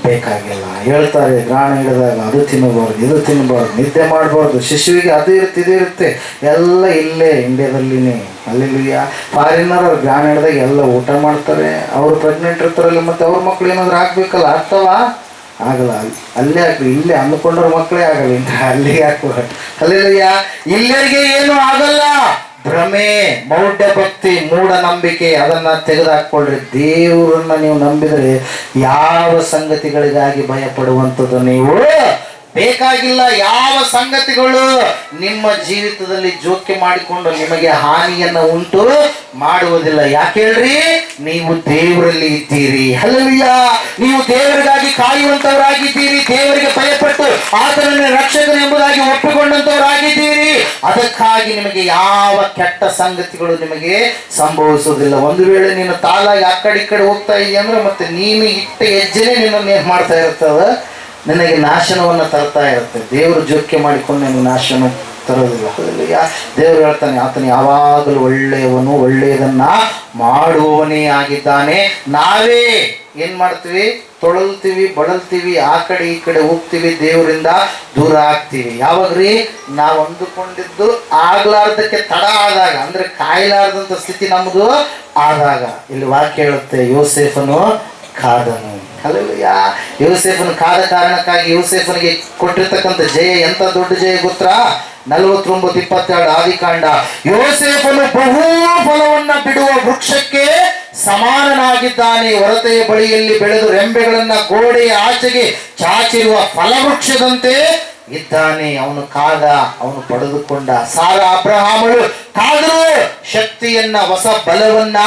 ಬೇಕಾಗಿಲ್ಲ. ಹೇಳ್ತಾರೆ, ಗ್ರಾಣ ಹಿಡಿದಾಗ ಅದು ತಿನ್ನಬಾರ್ದು, ಇದು ತಿನ್ನಬಾರ್ದು, ನಿದ್ದೆ ಮಾಡಬಾರ್ದು, ಶಿಶುವಿಗೆ ಅದು ಇರುತ್ತೆ, ಇದು ಇರುತ್ತೆ, ಎಲ್ಲ ಇಲ್ಲೇ ಇಂಡಿಯಾದಲ್ಲಿನೇ. ಹಲ್ಲೆಲೂಯಾ. ಫಾರಿನರ್ ಅವ್ರು ಗ್ರಾಣ ಹಿಡಿದಾಗ ಎಲ್ಲ ಊಟ ಮಾಡ್ತಾರೆ, ಅವರು ಪ್ರೆಗ್ನೆಂಟ್ ಇರ್ತಾರಲ್ಲ, ಮತ್ತು ಅವ್ರ ಮಕ್ಳು ಏನಾದ್ರು ಹಾಕ್ಬೇಕಲ್ಲ, ಆಗ್ತಾವ? ಆಗಲ್ಲ. ಅಲ್ಲೇ ಹಾಕ್ರಿ, ಇಲ್ಲೇ ಅಂದ್ಕೊಂಡ್ರ ಮಕ್ಕಳೇ ಆಗಲ್ಲ, ಇನ್ನು ಅಲ್ಲಿಗೆ ಹಾಕ್ಬೇಕು. ಹಲ್ಲೆಲೂಯಾ. ಇಲ್ಲರಿಗೆ ಏನು ಆಗಲ್ಲ. ಭ್ರಮೆ, ಮೌಢ್ಯ ಭಕ್ತಿ, ಮೂಢನಂಬಿಕೆ ಅದನ್ನ ತೆಗೆದುಹಾಕ್ಕೊಳ್ರಿ. ದೇವರನ್ನ ನೀವು ನಂಬಿದ್ರೆ ಯಾವ ಸಂಗತಿಗಳಿಗಾಗಿ ಭಯಪಡುವಂಥದ್ದು ನೀವು ಬೇಕಾಗಿಲ್ಲ. ಯಾವ ಸಂಗತಿಗಳು ನಿಮ್ಮ ಜೀವಿತದಲ್ಲಿ ಜೋಕ್ಯ ಮಾಡಿಕೊಂಡು ನಿಮಗೆ ಹಾನಿಯನ್ನ ಉಂಟು ಮಾಡುವುದಿಲ್ಲ. ಯಾಕೆ ಹೇಳ್ರಿ? ನೀವು ದೇವರಲ್ಲಿ ಇದ್ದೀರಿ. ಹಲ್ಲೆಲೂಯಾ. ನೀವು ದೇವರಿಗಾಗಿ ಕಾಯುವಂತವರಾಗಿದ್ದೀರಿ, ದೇವರಿಗೆ ಭಯಪಟ್ಟು ಆತನನ್ನು ರಕ್ಷಕನು ಎಂಬುದಾಗಿ ಒಪ್ಪಿಕೊಂಡಂತವರಾಗಿದ್ದೀರಿ. ಅದಕ್ಕಾಗಿ ನಿಮಗೆ ಯಾವ ಕೆಟ್ಟ ಸಂಗತಿಗಳು ನಿಮಗೆ ಸಂಭವಿಸುವುದಿಲ್ಲ. ಒಂದು ವೇಳೆ ನೀನು ತಾಲಾಗಿ ಆ ಕಡೆ ಈ ಕಡೆ ಹೋಗ್ತಾ ಇದೆಯಾ ಅಂದ್ರೆ ಮತ್ತೆ ನೀನು ಇಟ್ಟ ಹೆಜ್ಜೆನೇ ನಿನ್ನನ್ನು ಏನ್ ಮಾಡ್ತಾ ಇರ್ತದ? ನಿನಗೆ ನಾಶನವನ್ನು ತರ್ತಾ ಇರುತ್ತೆ. ದೇವರು ಜೋಕ್ಯ ಮಾಡಿಕೊಂಡು ನಿನಗೆ ನಾಶನ ತರೋದಿಲ್ಲ. ಹಲ್ಲೆಲೂಯಾ. ದೇವರು ಹೇಳ್ತಾನೆ, ಆತನು ಯಾವಾಗಲೂ ಒಳ್ಳೆಯವನು, ಒಳ್ಳೆಯದನ್ನ ಮಾಡುವವನೇ ಆಗಿದ್ದಾನೆ. ನಾವೇ ಏನ್ ಮಾಡ್ತೀವಿ? ತೊಳಲ್ತೀವಿ, ಬಳಲ್ತೀವಿ, ಆ ಕಡೆ ಈ ಕಡೆ ಹೋಗ್ತೀವಿ, ದೇವರಿಂದ ದೂರ ಆಗ್ತೀವಿ. ಯಾವಾಗ್ರಿ? ನಾವು ಅಂದುಕೊಂಡಿದ್ದು ಆಗ್ಲಾರ್ದಕ್ಕೆ ತಡ ಆದಾಗ, ಅಂದ್ರೆ ಕಾಯಲಾರ್ದಂತ ಸ್ಥಿತಿ ನಮ್ದು ಆದಾಗ. ಇಲ್ಲಿ ವಾಕ್ಯ ಹೇಳುತ್ತೆ, ಯೋಸೇಫನು ಕಾದನು. ಹಲ್ಲೆಲೂಯಾ. ಯೋಸೇಫನು ಕಾದ ಕಾರಣಕ್ಕಾಗಿ ಯೋಸೇಫನಿಗೆ ಕೊಟ್ಟಿರ್ತಕ್ಕಂಥ ಜಯ ಎಂತ ದೊಡ್ಡ ಜಯ ಗೊತ್ತಾ? 49:22 ಆದಿಕಾಂಡ. ಯೋಸೇಫನು ಬಹು ಫಲವನ್ನ ಬಿಡುವ ವೃಕ್ಷಕ್ಕೆ ಸಮಾನನಾಗಿದ್ದಾನೆ. ಹೊರತೆಯ ಬಳಿಯಲ್ಲಿ ಬೆಳೆದು ರೆಂಬೆಗಳನ್ನ ಗೋಡೆಯ ಆಚೆಗೆ ಚಾಚಿರುವ ಫಲವೃಕ್ಷದಂತೆ ಇದ್ದಾನೆ. ಅವನು ಕಾದ, ಅವನು ಪಡೆದುಕೊಂಡ. ಸಾರಾ ಅಬ್ರಹಾಮಳು ಕಾದರೂ ಶಕ್ತಿಯನ್ನ, ಹೊಸ ಬಲವನ್ನ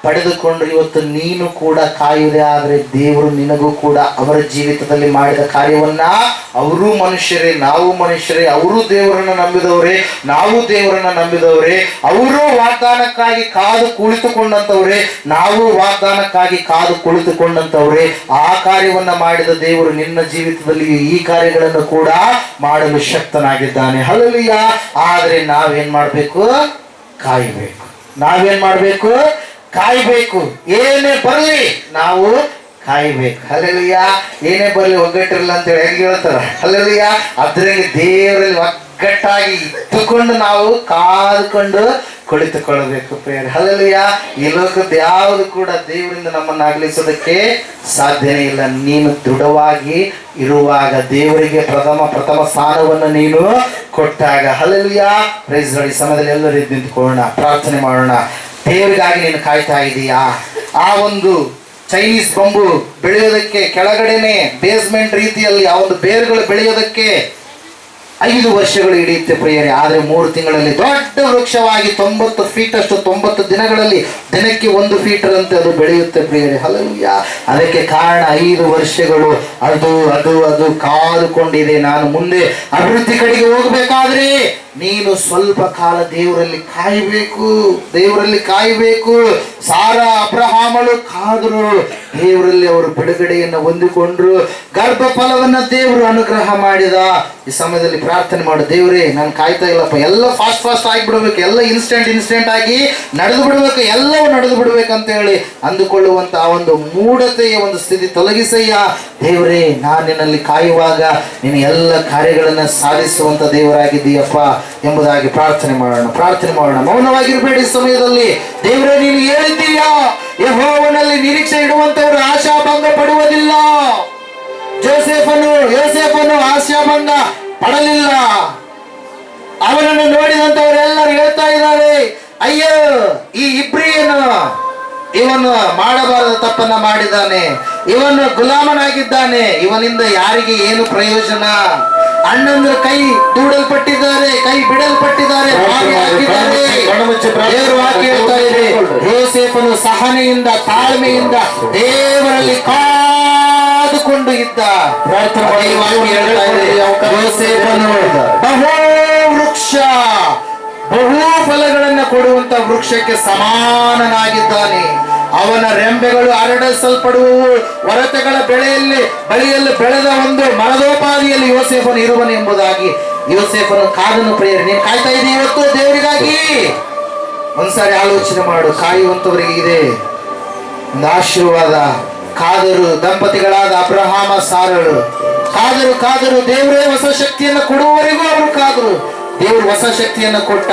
ಪಡೆದುಕೊಂಡ್ರು. ಇವತ್ತು ನೀನು ಕೂಡ ಕಾಯುವುದೇ ಆದರೆ ದೇವರು ನಿನಗೂ ಕೂಡ ಅವರ ಜೀವಿತದಲ್ಲಿ ಮಾಡಿದ ಕಾರ್ಯವನ್ನ, ಅವರೂ ಮನುಷ್ಯರೇ, ನಾವು ಮನುಷ್ಯರೇ, ಅವರು ದೇವರನ್ನ ನಂಬಿದವರೇ, ನಾವು ದೇವರನ್ನ ನಂಬಿದವರೇ, ಅವರು ವಾಗ್ದಾನಕ್ಕಾಗಿ ಕಾದು ಕುಳಿತುಕೊಂಡಂತವ್ರೆ, ನಾವು ವಾಗ್ದಾನಕ್ಕಾಗಿ ಕಾದು ಕುಳಿತುಕೊಂಡಂತವ್ರೆ. ಆ ಕಾರ್ಯವನ್ನ ಮಾಡಿದ ದೇವರು ನಿನ್ನ ಜೀವಿತದಲ್ಲಿ ಈ ಕಾರ್ಯಗಳನ್ನು ಕೂಡ ಮಾಡಲು ಶಕ್ತನಾಗಿದ್ದಾನೆ. ಹಲ್ಲೆಲೂಯಾ. ಆದ್ರೆ ನಾವೇನ್ ಮಾಡ್ಬೇಕು? ಕಾಯಬೇಕು. ನಾವೇನ್ ಮಾಡ್ಬೇಕು? ಕಾಯ್ಬೇಕು. ಏನೇ ಬರಲಿ ನಾವು ಕಾಯ್ಬೇಕು. ಹಲ್ಲೆಲೂಯಾ. ಏನೇ ಬರಲಿ ಒಗ್ಗಟ್ಟಿರಲ್ಲ ಅಂತೇಳಿ ಹೆಂಗೆ ಹೇಳ್ತಾರ? ಹಲ್ಲೆಲೂಯಾ. ಅದ್ರಲ್ಲಿ ದೇವರಲ್ಲಿ ಒಗ್ಗಟ್ಟಾಗಿ ಇಟ್ಟುಕೊಂಡು ನಾವು ಕಾದುಕೊಂಡು ಕುಳಿತುಕೊಳ್ಳಬೇಕು ಪ್ರೇಯರ್. ಹಲ್ಲೆಲೂಯಾ. ಈ ಲೋಕದ ಯಾವುದು ಕೂಡ ದೇವರಿಂದ ನಮ್ಮನ್ನು ಅಗಲಿಸೋದಕ್ಕೆ ಸಾಧ್ಯನೇ ಇಲ್ಲ. ನೀನು ದೃಢವಾಗಿ ಇರುವಾಗ, ದೇವರಿಗೆ ಪ್ರಥಮ ಸ್ಥಾನವನ್ನು ನೀನು ಕೊಟ್ಟಾಗ. ಹಲ್ಲೆಲೂಯಾ. Praise lord. ಈ ಸಮಯದಲ್ಲಿ ಎಲ್ಲರೂ ಎದ್ದು ನಿಂತುಕೊಳ್ಳೋಣ, ಪ್ರಾರ್ಥನೆ ಮಾಡೋಣ. ದೇವರಿಗಾಗಿ ನೀನು ಕಾಯ್ತಾ ಇದೀಯಾ? ಆ ಒಂದು ಚೈನೀಸ್ ಬಂಬು ಬೆಳೆಯೋದಕ್ಕೆ ಕೆಳಗಡೆನೆ ಬೇಸ್ಮೆಂಟ್ ರೀತಿಯಲ್ಲಿ ಆ ಒಂದು ಬೇರುಗಳು ಬೆಳೆಯೋದಕ್ಕೆ 5 ವರ್ಷಗಳು ಹಿಡಿಯುತ್ತೆ ಪ್ರಿಯರೇ. ಆದರೆ 3 ತಿಂಗಳಲ್ಲಿ ದೊಡ್ಡ ವೃಕ್ಷವಾಗಿ 90 ಫೀಟ್ ಅಷ್ಟು 90 ದಿನಗಳಲ್ಲಿ ದಿನಕ್ಕೆ 1 ಫೀಟರ್ ಅಂತೆ ಅದು ಬೆಳೆಯುತ್ತೆ ಪ್ರಿಯರೇ. ಹಲ್ಲೆಲೂಯಾ. ಅದಕ್ಕೆ ಕಾರಣ 5 ವರ್ಷಗಳು ಅದು ಕಾದುಕೊಂಡಿದೆ. ನಾನು ಮುಂದೆ ಅಭಿವೃದ್ಧಿ ಕಡೆಗೆ ಹೋಗಬೇಕಾದ್ರೆ ನೀನು ಸ್ವಲ್ಪ ಕಾಲ ದೇವರಲ್ಲಿ ಕಾಯಬೇಕು. ಸಾರಾ ಅಬ್ರಹಾಮಳು ಕಾದರು, ದೇವರಲ್ಲಿ ಅವರು ಬಿಡುಗಡೆಯನ್ನು ಹೊಂದಿಕೊಂಡ್ರು. ಗರ್ಭ ಫಲವನ್ನ ದೇವರು ಅನುಗ್ರಹ ಮಾಡಿದ. ಈ ಸಮಯದಲ್ಲಿ ಪ್ರಾರ್ಥನೆ ಮಾಡು, ದೇವರೇ ನಾನು ಕಾಯ್ತಾ ಇಲ್ಲಪ್ಪ, ಎಲ್ಲ ಫಾಸ್ಟ್ ಆಗಿಬಿಡ್ಬೇಕು, ಎಲ್ಲ ಇನ್ಸ್ಟೆಂಟ್ ಆಗಿ ನಡೆದು ಬಿಡ್ಬೇಕು, ಎಲ್ಲವೂ ನಡೆದು ಬಿಡ್ಬೇಕಂತ ಹೇಳಿ ಅಂದುಕೊಳ್ಳುವಂತ ಆ ಒಂದು ಮೂಢತೆಯ ಒಂದು ಸ್ಥಿತಿ ತೊಲಗಿಸಯ್ಯ. ದೇವರೇ ನಾನು ನಿನ್ನಲ್ಲಿ ಕಾಯುವಾಗ ನೀನು ಎಲ್ಲ ಕಾರ್ಯಗಳನ್ನ ಸಾಧಿಸುವಂತ ದೇವರಾಗಿದ್ದೀಯಪ್ಪ. ಎಂಬುದಾಗಿ ಪ್ರಾರ್ಥನೆ ಮಾಡೋಣ. ಮೌನವಾಗಿರಬೇಡಿ. ಸಮಯದಲ್ಲಿ ದೇವರೇ ನೀನು ಹೇಳಿದ್ದೀಯಾ, ಯೆಹೋವನಲ್ಲಿ ನಿರೀಕ್ಷೆ ಇಡುವಂತವರು ಆಶಾಭಂಗ ಪಡುವುದಿಲ್ಲ. ಯೋಸೇಫನು ಆಶಾಭಂಗ ಪಡಲಿಲ್ಲ. ಅವನನ್ನು ನೋಡಿದಂತವರೆಲ್ಲರೂ ಹೇಳ್ತಾ ಇದ್ದಾರೆ, ಅಯ್ಯೋ ಈ ಇಬ್ರಿಯನು, ಇವನು ಮಾಡಬಾರದ ತಪ್ಪನ್ನ ಮಾಡಿದ್ದಾನೆ, ಇವನು ಗುಲಾಮನಾಗಿದ್ದಾನೆ, ಇವನಿಂದ ಯಾರಿಗೆ ಏನು ಪ್ರಯೋಜನ? ಅಣ್ಣಂದ್ರು ಕೈ ದೂಡಲ್ಪಟ್ಟಿದ್ದಾರೆ, ಕೈ ಬಿಡಲ್ಪಟ್ಟಿದ್ದಾರೆ, ದೇವರು ವಾಕ್ಯ ಹೇಳ್ತಾ ಇದೆ. ಯೋಸೇಫನು ಸಹನೆಯಿಂದ ತಾಳ್ಮೆಯಿಂದ ದೇವರಲ್ಲಿ ಕಾದುಕೊಂಡು ಇದ್ದ. ಯೋಸೇಫನು ಬಹು ಫಲಗಳನ್ನು ಕೊಡುವಂತ ವೃಕ್ಷಕ್ಕೆ ಸಮಾನನಾಗಿದ್ದಾನೆ. ಅವನ ರೆಂಬೆಗಳು ಹರಡಿಸಲ್ಪಡುವವು, ಹೊರತೆಗಳ ಬಳಿಯಲ್ಲಿ ಬೆಳೆದ ಒಂದು ಮರದೋಪಾದಿಯಲ್ಲಿ ಯೋಸೇಫನು ಇರುವನು ಎಂಬುದಾಗಿ ಯೋಸೇಫನು ಕಾದನು. ಪ್ರಿಯರೇ, ನೀನು ಕಾಯ್ತಾ ಇದ್ದೀಯ ಇವತ್ತು ದೇವರಿಗಾಗಿ? ಒಂದ್ಸಾರಿ ಆಲೋಚನೆ ಮಾಡು. ಕಾಯುವಂತವರಿಗೆ ಇದೆ ಒಂದು ಆಶೀರ್ವಾದ. ಕಾದರು ದಂಪತಿಗಳಾದ ಅಬ್ರಹಾಮ ಸಾರಳು ಕಾದರು. ದೇವರೇ ಹೊಸ ಶಕ್ತಿಯನ್ನು ಕೊಡುವವರೆಗೂ ಅವರು ಕಾದರು. ದೇವರು ಹೊಸ ಶಕ್ತಿಯನ್ನು ಕೊಟ್ಟ.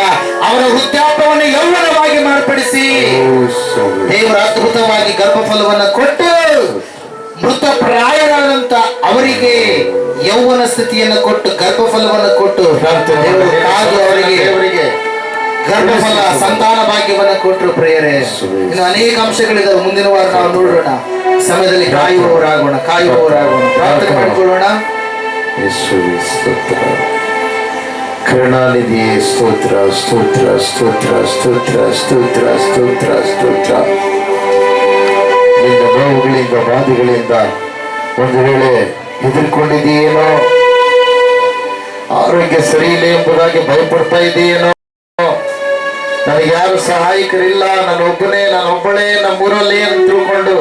ಅವರ ವೃದ್ಧಾಪ್ಯವನ್ನು ಯೌವನವಾಗಿ ಮಾರ್ಪಡಿಸಿ ದೇವರು ಅದ್ಭುತವಾಗಿ ಗರ್ಭಫಲವನ್ನು ಕೊಟ್ಟು ಮೃತ ಪ್ರಾಯರಾದಂತ ಅವರಿಗೆ ಯೌವನ ಸ್ಥಿತಿಯನ್ನು ಕೊಟ್ಟು ಗರ್ಭಫಲವನ್ನು ಕೊಟ್ಟು ದೇವರು ಕಾದು ಅವರಿಗೆ ಗರ್ಭಫಲ ಸಂತಾನ ಭಾಗ್ಯವನ್ನು ಕೊಟ್ಟರು. ಪ್ರಿಯರೇ, ಇನ್ನು ಅನೇಕ ಅಂಶಗಳಿದಾವೆ. ಮುಂದಿನ ವಾರ ನಾವು ನೋಡೋಣ. ಸಮಯದಲ್ಲಿ ಕಾಯುವವರಾಗೋಣ. ಪ್ರಾರ್ಥನೆ ಮಾಡಿಕೊಳ್ಳೋಣ. ಕರುಣಾನಿಧಿಯೇ ಸ್ತೋತ್ರ. ನಿನ್ನ ನೋವುಗಳಿಂದ ಬಾಧೆಗಳಿಂದ ಒಂದು ವೇಳೆ ಹೆದರ್ಕೊಂಡಿದೆಯೇನೋ, ಆರೋಗ್ಯ ಸರಿ ಇಲ್ಲ ಎಂಬುದಾಗಿ ಭಯಪಡ್ತಾ ಇದೆಯೇನೋ, ನನಗೆ ಯಾರು ಸಹಾಯಕರಿಲ್ಲ, ನಾನೊಬ್ಬಳೇ ನಮ್ಮೂರಲ್ಲಿ ಅಂತ ತಿಳ್ಕೊಂಡು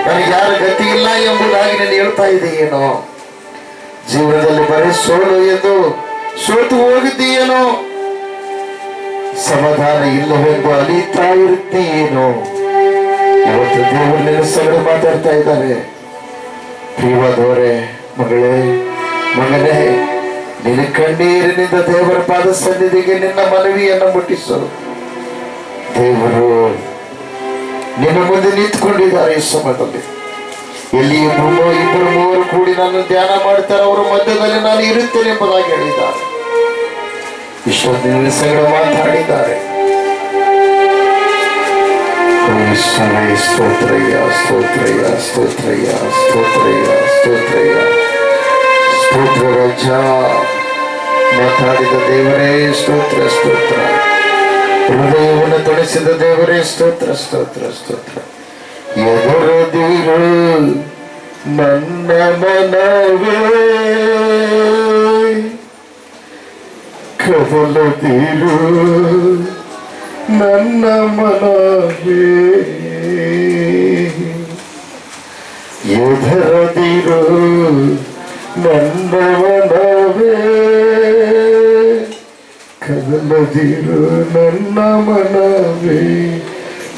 ನನಗೆ ಯಾರು ಗತಿ ಇಲ್ಲ ಎಂಬುದಾಗಿ ನೀನು ಹೇಳ್ತಾ ಇದೆಯೇನೋ, ಜೀವನದಲ್ಲಿ ಬರೀ ಸೋಲು ಎಂದು ಸೋತು ಹೋಗಿದ್ದೀಯೇನೋ, ಸಮಾಧಾನ ಇಲ್ಲವೆಂದು ಅಲೀತಾ ಇರುತ್ತೀಯೇನೋ, ಇವತ್ತು ದೇವರು ನಿನ್ನ ಸಂಗಡ ಮಾತಾಡ್ತಾ ಇದ್ದಾರೆ. ಪ್ರಿಯವಾದವರೇ, ಮಗನೇ, ನಿನ್ನ ಕಣ್ಣೀರಿನಿಂದ ದೇವರ ಪಾದ ಸನ್ನಿಧಿಗೆ ನಿನ್ನ ಮನವಿಯನ್ನು ಮುಟ್ಟಿಸು. ದೇವರು ನಿನ್ನ ಮುಂದೆ ನಿಂತ್ಕೊಂಡಿದ್ದಾರೆ. ಈ ಸಮಯದಲ್ಲಿ ಎಲ್ಲಿ ಇಬ್ಬರು ಮೂವರು ಕೂಡಿ ನಾನು ಧ್ಯಾನ ಮಾಡ್ತಾರೆ, ಅವರ ಮಧ್ಯದಲ್ಲಿ ನಾನು ಇರುತ್ತೇನೆ ಎಂಬುದಾಗಿ ಹೇಳಿದ್ದಾರೆ. ಇಷ್ಟೊಂದು ನಿನ್ನ ಸಂಗಡ ಮಾತಾಡಿದ್ದಾರೆ. ಸ್ತೋತ್ರಯ್ಯ ರಾಜ, ಮಾತಾಡಿದ ದೇವರೇ ಸ್ತೋತ್ರ. ಹೃದಯವನ್ನು ತೊಡಿಸಿದ ದೇವರೇ ಸ್ತೋತ್ರ. ಎದುರದಿರು ನನ್ನ ಮನವೇ, ಕದಲದಿರು ನನ್ನ ಮನವೇ, ಎದುರದಿರು ನನ್ನ ಮನವೇ, ಕದಲದಿರು ನನ್ನ ಮನವೇ.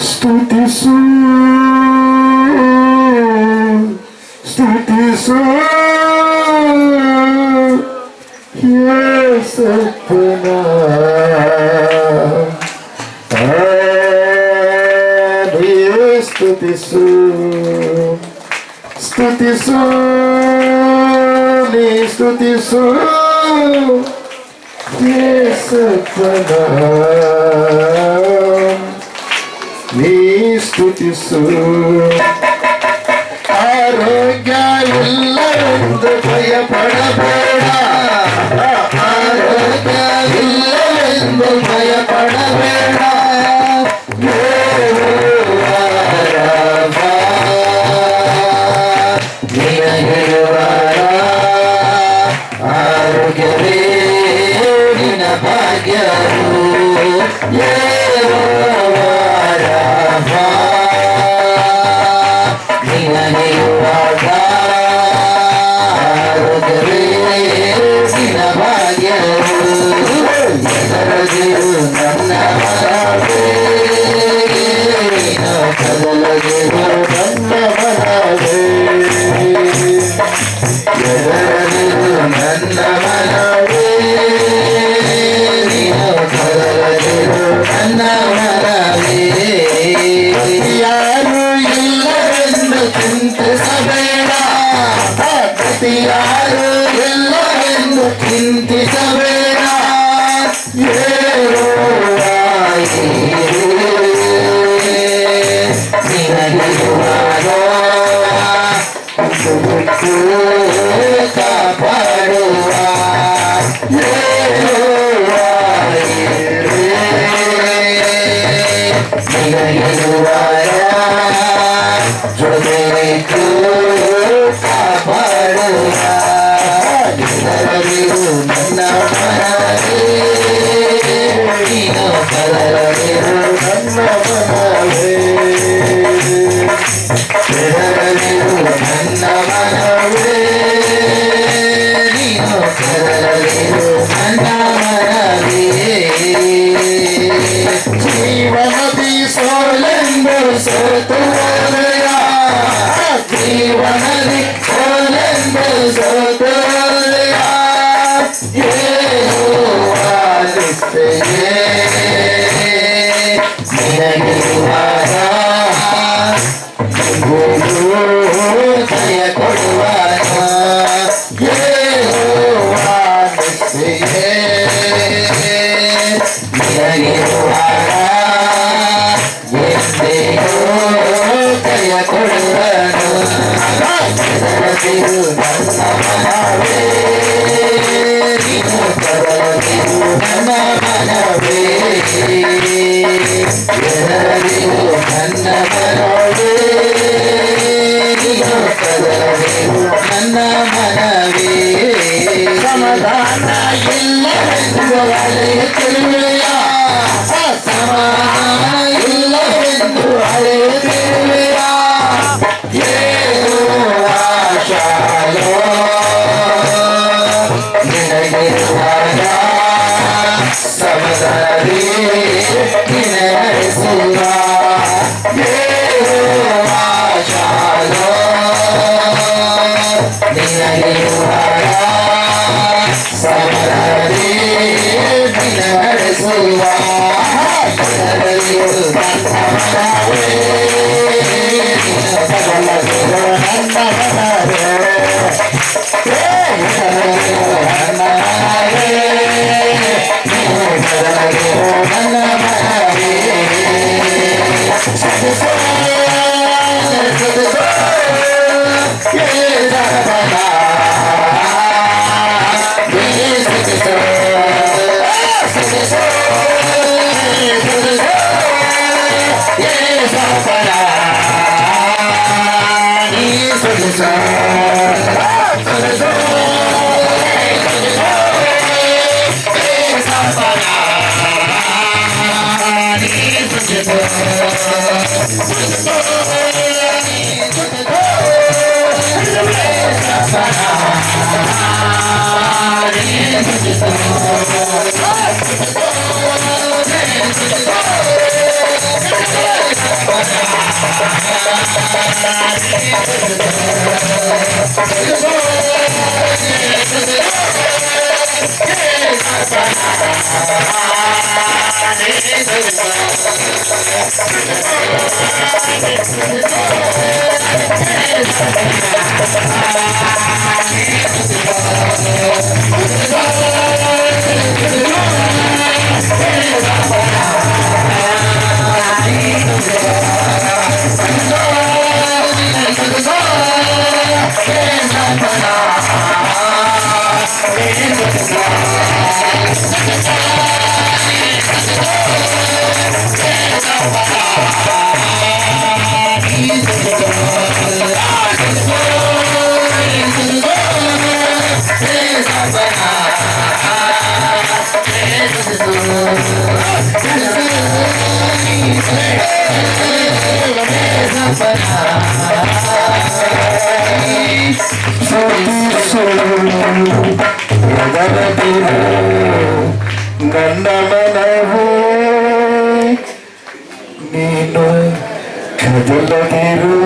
ಸ್ತುತಿಸು ಯೇಸಪ್ಪನ, ಸ್ತುತಿಸು ಯೇಸಪ್ಪನ, ನೀ ಸ್ತುತಿಸು. ಆರೋಗ್ಯ ಇಲ್ಲವೆಂದು ಭಯಪಡಬೇಡ, ಆರೋಗ್ಯ ಇಲ್ಲವೆಂದು ಭಯಪಡಬೇಡ, ಆರೋಗ್ಯವೇ ನಿನ್ನ ಭಾಗ್ಯವು. ನನ್ನ ಮನವೇ ಜೀವನದಿ ಸೋಲೆಂದು ಸೋತು ಹೋದೆಯ ಜೀವನದಿ ಸೋಲೆಂದು ಸೋತು ಹೋದೆಯ ಯೆಹೋವಾ ನಿಸ್ಸೆಯೇ ನಿನಗಿರುವಾಗ ದಯ ಕೊಡುವಾಗ ಯೆಹೋವಾ ನಿಸ್ಸೆಯೇ ನಿನಗಿರುವಾಗ ಎಂದೆಯೋ ದಯ ಕೊಡುವನು ಕದಲದಿರು ನನ್ನ ಮನವೇ ನೀನು ಕದಲದಿರು ನನ್ನ ಮನವೇ ಕದಲದಿರು ನನ್ನ ಮನವೇ ನೀನು ಕದಲದಿರು ನನ್ನ ಮನವೇ ಸಮಾಧಾನ ಇಲ್ಲವೆಂದು ಅಳೆಯುತ್ತಿರುವೆಯ ಸಮಾಧಾನ ಇಲ್ಲವೆಂದು ಅಳೆಯುತ್ತಿರುವೆಯ ಯೆಹೋವಾ ಶಾಲೋಮ್ ನಿನಗಿರುವಾಗ ಸಮಧಾನವೇ ನಿನ್ನ ನಡೆಸುವ ಯೆಹೋವಾ ಶಾಲೋಮ್ ನಿನಗಿರುವಾಗ ಸಮಧಾನವೇ ನಿನ್ನ ನಡೆಸುವ ಕದಲದಿರು ನನ್ನ ಮನವೇ ಕದಲದಿರು ನನ್ನ ಮನವೇ ಕದಲದಿರು ನನ್ನ ಮನವೇ ನೀನು ಕದಲದಿರು ನನ್ನ ಮನವೇ ಸದಿಸೋ ಸದಿಸೋ ಯೆಹೋವನ ಸದಿಸೋ ಸದಿಸೋ ನನ್ನ ಮನವೇ ನೀನು ಕದಲದಿರು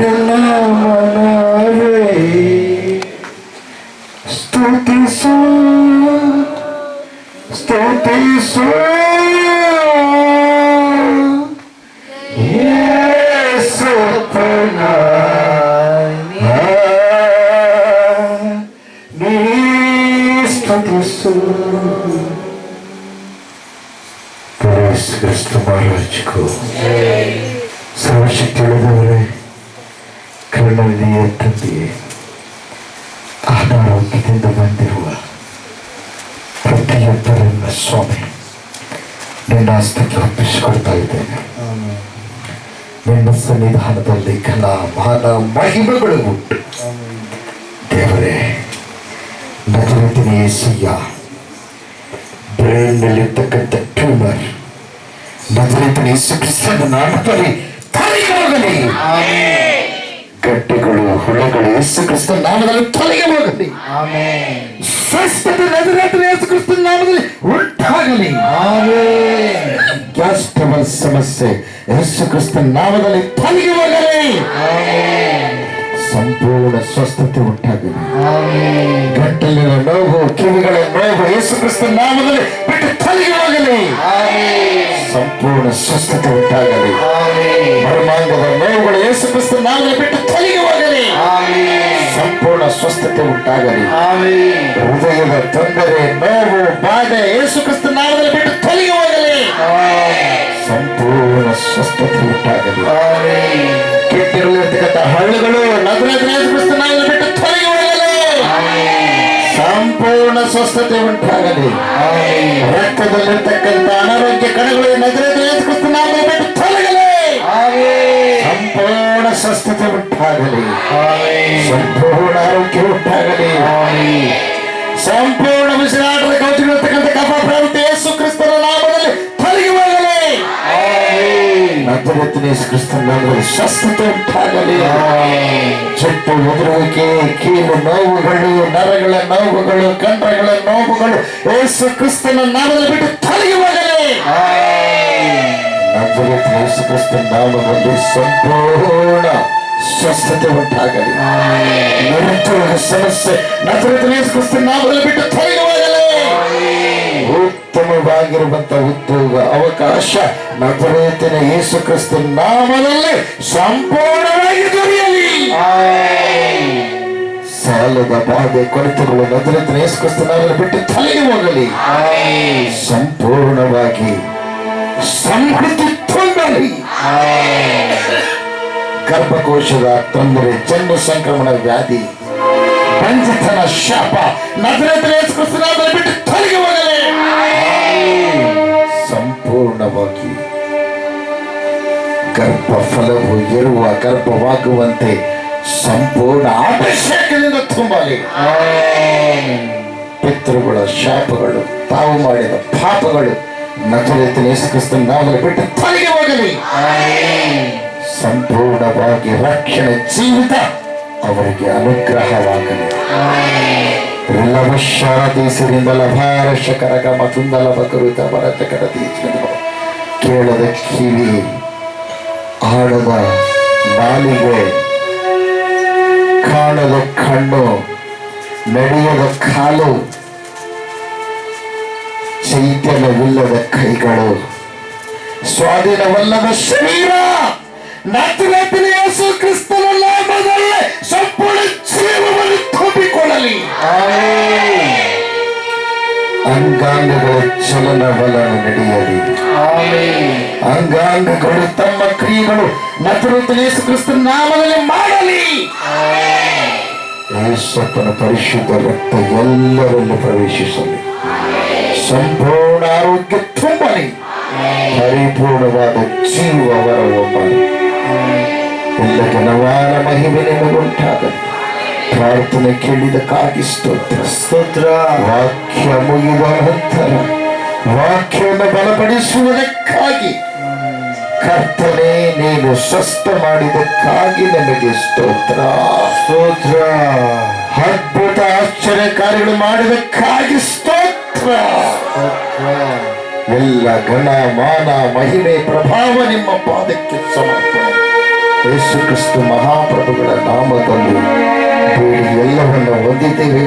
ನನ್ನ ಮನವೇ ಸ್ತುತಿಸು ಸ್ತುತಿಸು ಯೇಸುವನ ನೀ ಸ್ತುತಿಸು ಕ್ರಿಸ್ತು ಮಹಾರಾಜಕ್ಕೂ ಸರ್ವಶಕ್ತಿ ಉಳಿದವರೇ ಕರುಣೆಯ ತಂದೆಯೇ ಅನಾರೋಗ್ಯದಿಂದ ಬಂದಿರುವ ಪ್ರತಿಯೊಬ್ಬರನ್ನ ಸ್ವಾಮಿ ನಿನ್ನ ಹಸ್ತಕ್ಕೆ ಒಪ್ಪಿಸಿಕೊಳ್ತಾ ಇದ್ದೇನೆ. ನಿನ್ನ ಸನ್ನಿಧಾನದಲ್ಲಿ ಘನ ಮಾನ ಮಹಿಮೆಗಳು ಉಂಟು ದೇವರೇ. ನಜರೇತಿನ ಯೇಸಯ್ಯ ಬ್ರೈನ್ನಲ್ಲಿರ್ತಕ್ಕಂಥ ಟ್ಯೂಮರ್ ನಜರೇತಿನ ಯೇಸು ಕ್ರಿಸ್ತನ ನಾಮದಲ್ಲಿ ತೊಲಗಿ ಹೋಗಲಿ. ಗಡ್ಡೆಗಳು ಹುಳಗಳು ಯೇಸು ಕ್ರಿಸ್ತನ ನಾಮದಲ್ಲಿ ತೊಲಗಿ ಹೋಗಲಿ. ಸ್ವಸ್ಥತೆ ನಜರೇತಿನ ಯೇಸು ಕ್ರಿಸ್ತನ ನಾಮದಲ್ಲಿ ಉಂಟಾಗಲಿ. ಸಮಸ್ಯೆ ಯೇಸು ಕ್ರಿಸ್ತನ ನಾಮದಲ್ಲಿ ತೊಲಗಿ ಹೋಗಲಿ. ಸಂಪೂರ್ಣ ಸ್ವಸ್ಥತೆ ಉಂಟಾಗಲಿ. ಗಂಟಲಿನ ನೋವು, ಕಿವಿಗಳ ನೋವು ಯೇಸು ಕ್ರಿಸ್ತನ ನಾಮದಲ್ಲಿ ಬಿಟ್ಟು ತೊಲಗಿ ಹೋಗಲಿ. ಸಂಪೂರ್ಣ ಸ್ವಸ್ಥತೆ ಉಂಟಾಗಲಿ. ಮರ್ಮಾಂಗದ ನೋವುಗಳು ಯೇಸು ಕ್ರಿಸ್ತನ ನಾಮದಲ್ಲಿ ಬಿಟ್ಟು ತೊಲಗಿ ಹೋಗಲಿ. ಸಂಪೂರ್ಣ ಸ್ವಸ್ಥತೆ ಉಂಟಾಗಲಿ. ಹೃದಯದ ತೊಂದರೆ, ನೋವು, ಬಾಧೆ ಯೇಸು ಕ್ರಿಸ್ತನ ನಾಮದಲ್ಲಿ ಬಿಟ್ಟು ತೊಲಗಿ ಹೋಗಲಿ. ಸಂಪೂರ್ಣ ಸ್ವಸ್ಥತೆ ಉಂಟಾಗಲಿ. ಕೆಟ್ಟಿರಲಿರ್ತಕ್ಕಂಥ ಹಳ್ಳುಗಳು ನಜರೇತಿನ ಯೇಸು ಕ್ರಿಸ್ತನ ನಾಮದಲ್ಲಿ ಬಿಟ್ಟು ತೊಲಗಿ ಹೋಗಲಿ. ಸಂಪೂರ್ಣ ಸ್ವಸ್ಥತೆ ಉಂಟಾಗಲಿ. ರಕ್ತದಲ್ಲಿರ್ತಕ್ಕಂಥ ಅನಾರೋಗ್ಯ ಕಣಗಳು ನಜರೇತಿನ ಯೇಸು ಕ್ರಿಸ್ತನ ನಾಮದಲ್ಲಿ ಬಿಟ್ಟು ತೊಲಗಲಿ. ಸಂಪೂರ್ಣ ಸ್ವಸ್ಥತೆ ಉಂಟಾಗಲಿ. ಸಂಪೂರ್ಣ ಆರೋಗ್ಯ ಉಂಟಾಗಲಿ. ಸಂಪೂರ್ಣ ಉಸಿರಾಟದ ಕವಚಗಳಿರ್ತಕ್ಕಂಥ ಕಫ ಪ್ರವೃತ್ತಿ ಯೇಸು ಕ್ರಿಸ್ತನ ನಾಮದಲ್ಲಿ ತೊಲಗಿ ಹೋಗಲಿ. ನಜರೇತಿನ ಯೇಸು ಕ್ರಿಸ್ತನ ನಾಮದಲ್ಲಿ ಸ್ವಸ್ಥತೆ ಉಂಟಾಗಲಿ. ಚೆಟ್ಟು ಉದುರುವಿಕೆ, ಕೀಲು ನೋವುಗಳು, ನರಗಳ ನೋವುಗಳು, ಕಂಠಗಳ ನೋವುಗಳು ಯೇಸು ಕ್ರಿಸ್ತನ ನಾಮದಲ್ಲಿ ಬಿಟ್ಟು ತೊಲಗಿ ಹೋಗಲಿ. ನಜರೇತಿನ ಯೇಸು ಕ್ರಿಸ್ತನ ನಾಮದಲ್ಲಿ ಸಂಪೂರ್ಣ ಸ್ವಸ್ಥತೆ ಉಂಟಾಗಲಿ. ನಿರುದ್ಯೋಗ ಸಮಸ್ಯೆ ನಜರೇತಿನ ಯೇಸು ಕ್ರಿಸ್ತನ ನಾಮದಲ್ಲಿ ಬಿಟ್ಟು ತೊಲಗಿ ಹೋಗಲಿ. ಉತ್ತಮವಾಗಿರುವಂತ ಉದ್ಯೋಗ ಅವಕಾಶ ನಜರೇತಿನ ಯೇಸು ಕ್ರಿಸ್ತನ ನಾಮದಲ್ಲಿ ಸಂಪೂರ್ಣವಾಗಿ ದೊರೆಯಲಿ. ಸಾಲದ ಬಾಧೆ ಕೊರತೆಗಳು ನಜರೇತಿನ ಯೇಸು ಕ್ರಿಸ್ತನ ನಾಮದಲ್ಲಿ ಬಿಟ್ಟು ತೊಲಗಿ ಹೋಗಲಿ. ಸಂಪೂರ್ಣವಾಗಿ ಸಮೃದ್ಧಿ ಹೊಂದಲಿ. ಗರ್ಭಕೋಶದ ತೊಂದರೆ, ಜನ್ಮ ಸಂಕ್ರಮಣ ವ್ಯಾಧಿ, ಬಂಜಿತನ ಶಾಪ ನಜರೇತಿನ ಯೇಸು ಕ್ರಿಸ್ತನ ನಾಮದಲ್ಲಿ ಬಿಟ್ಟು ತೊಲಗಿ ಹೋಗಲಿ. ಸಂಪೂರ್ಣವಾಗಿ ಗರ್ಭ ಫಲವು ಇರುವ ಗರ್ಭವಾಗುವಂತೆ ಸಂಪೂರ್ಣ ಅಭಿಷೇಕದಿಂದ ತುಂಬಲಿ. ಪಿತೃಗಳ ಶಾಪಗಳು, ತಾವು ಮಾಡಿದ ಪಾಪಗಳು ನಜರೇತಿನ ಯೇಸು ಕ್ರಿಸ್ತನ ನಾಮದಲ್ಲಿ ಬಿಟ್ಟು ತೊಲಗಿ ಹೋಗಲಿ. ಸಂಪೂರ್ಣವಾಗಿ ರಕ್ಷಣೆ ಜೀವಿತ ಅವರಿಗೆ ಅನುಗ್ರಹವಾಗಲಿ. ಲವಶಾದೀಸರಿಂದ ಲಭಾರಶಕರಗ ಮತುಂದಲ ಬಕರುತ ಭರತಕರ ಕೇಳದ ಕಿವಿ, ಆಡದ ನಾಲಿಗೆ, ಕಾಣದ ಕಣ್ಣು, ನಡೆಯದ ಕಾಲು, ಚೈತನ್ಯವಿಲ್ಲದ ಕೈಗಳು, ಸ್ವಾಧೀನವಲ್ಲದ ಶರೀರ ನಜರೇತಿನ ಯೇಸು ಕ್ರಿಸ್ತನ ನಾಮದಲ್ಲಿ ಸಂಪೂರ್ಣ ಜೀವವನ್ನು ತುಂಬಿಕೊಳ್ಳಲಿ. ಅಂಗಾಂಗಗಳ ಚಲನವಲನ ನಡೆಯಲಿ. ಅಂಗಾಂಗಗಳು ತಮ್ಮ ಕ್ರಿಯೆಗಳು ನಜರೇತಿನ ಯೇಸು ಕ್ರಿಸ್ತನ ನಾಮದಲ್ಲಿ ಮಾಡಲಿ. ಯೇಸಪ್ಪನ ಪರಿಶುದ್ಧ ರಕ್ತ ಎಲ್ಲರಲ್ಲೂ ಪ್ರವೇಶಿಸಲಿ. ಸಂಪೂರ್ಣ ಆರೋಗ್ಯ ತುಂಬಲಿ. ಪರಿಪೂರ್ಣವಾದ ಜೀವ ಹೊರಹೊಮ್ಮಲಿ. ಎಲ್ಲ ಘನವಾದ ಮಹಿಮೆ ನಿಮಗುಂಟಾಗಲಿ. ಪ್ರಾರ್ಥನೆ ಕೇಳಿದಕ್ಕಾಗಿ ಸ್ತೋತ್ರ. ಸ್ತೋತ್ರ. ವಾಕ್ಯ ಮುಗಿದ ನಂತರ ವಾಕ್ಯವನ್ನು ಬಲಪಡಿಸುವುದಕ್ಕಾಗಿ ಕರ್ತನೆ ನೀನು ಸ್ವಸ್ಥ ಮಾಡಿದಕ್ಕಾಗಿ ನಮಗೆ ಸ್ತೋತ್ರ. ಸ್ತೋತ್ರ. ಅದ್ಭುತ ಆಶ್ಚರ್ಯ ಕಾರ್ಯಗಳು ಮಾಡಿದಕ್ಕಾಗಿ ಸ್ತೋತ್ರ. ಎಲ್ಲ ಘನ ಮಾನ ಮಹಿಮೆ ಪ್ರಭಾವ ನಿಮ್ಮ ಪಾದಕ್ಕೆ ಸಮರ್ಪಣೆ. ಯೇಸು ಕ್ರಿಸ್ತ ಮಹಾಪ್ರಭುಗಳ ನಾಮದಲ್ಲಿ ಬೇಡಿ ಎಲ್ಲವನ್ನು ಹೊಂದಿದ್ದೇವೆ.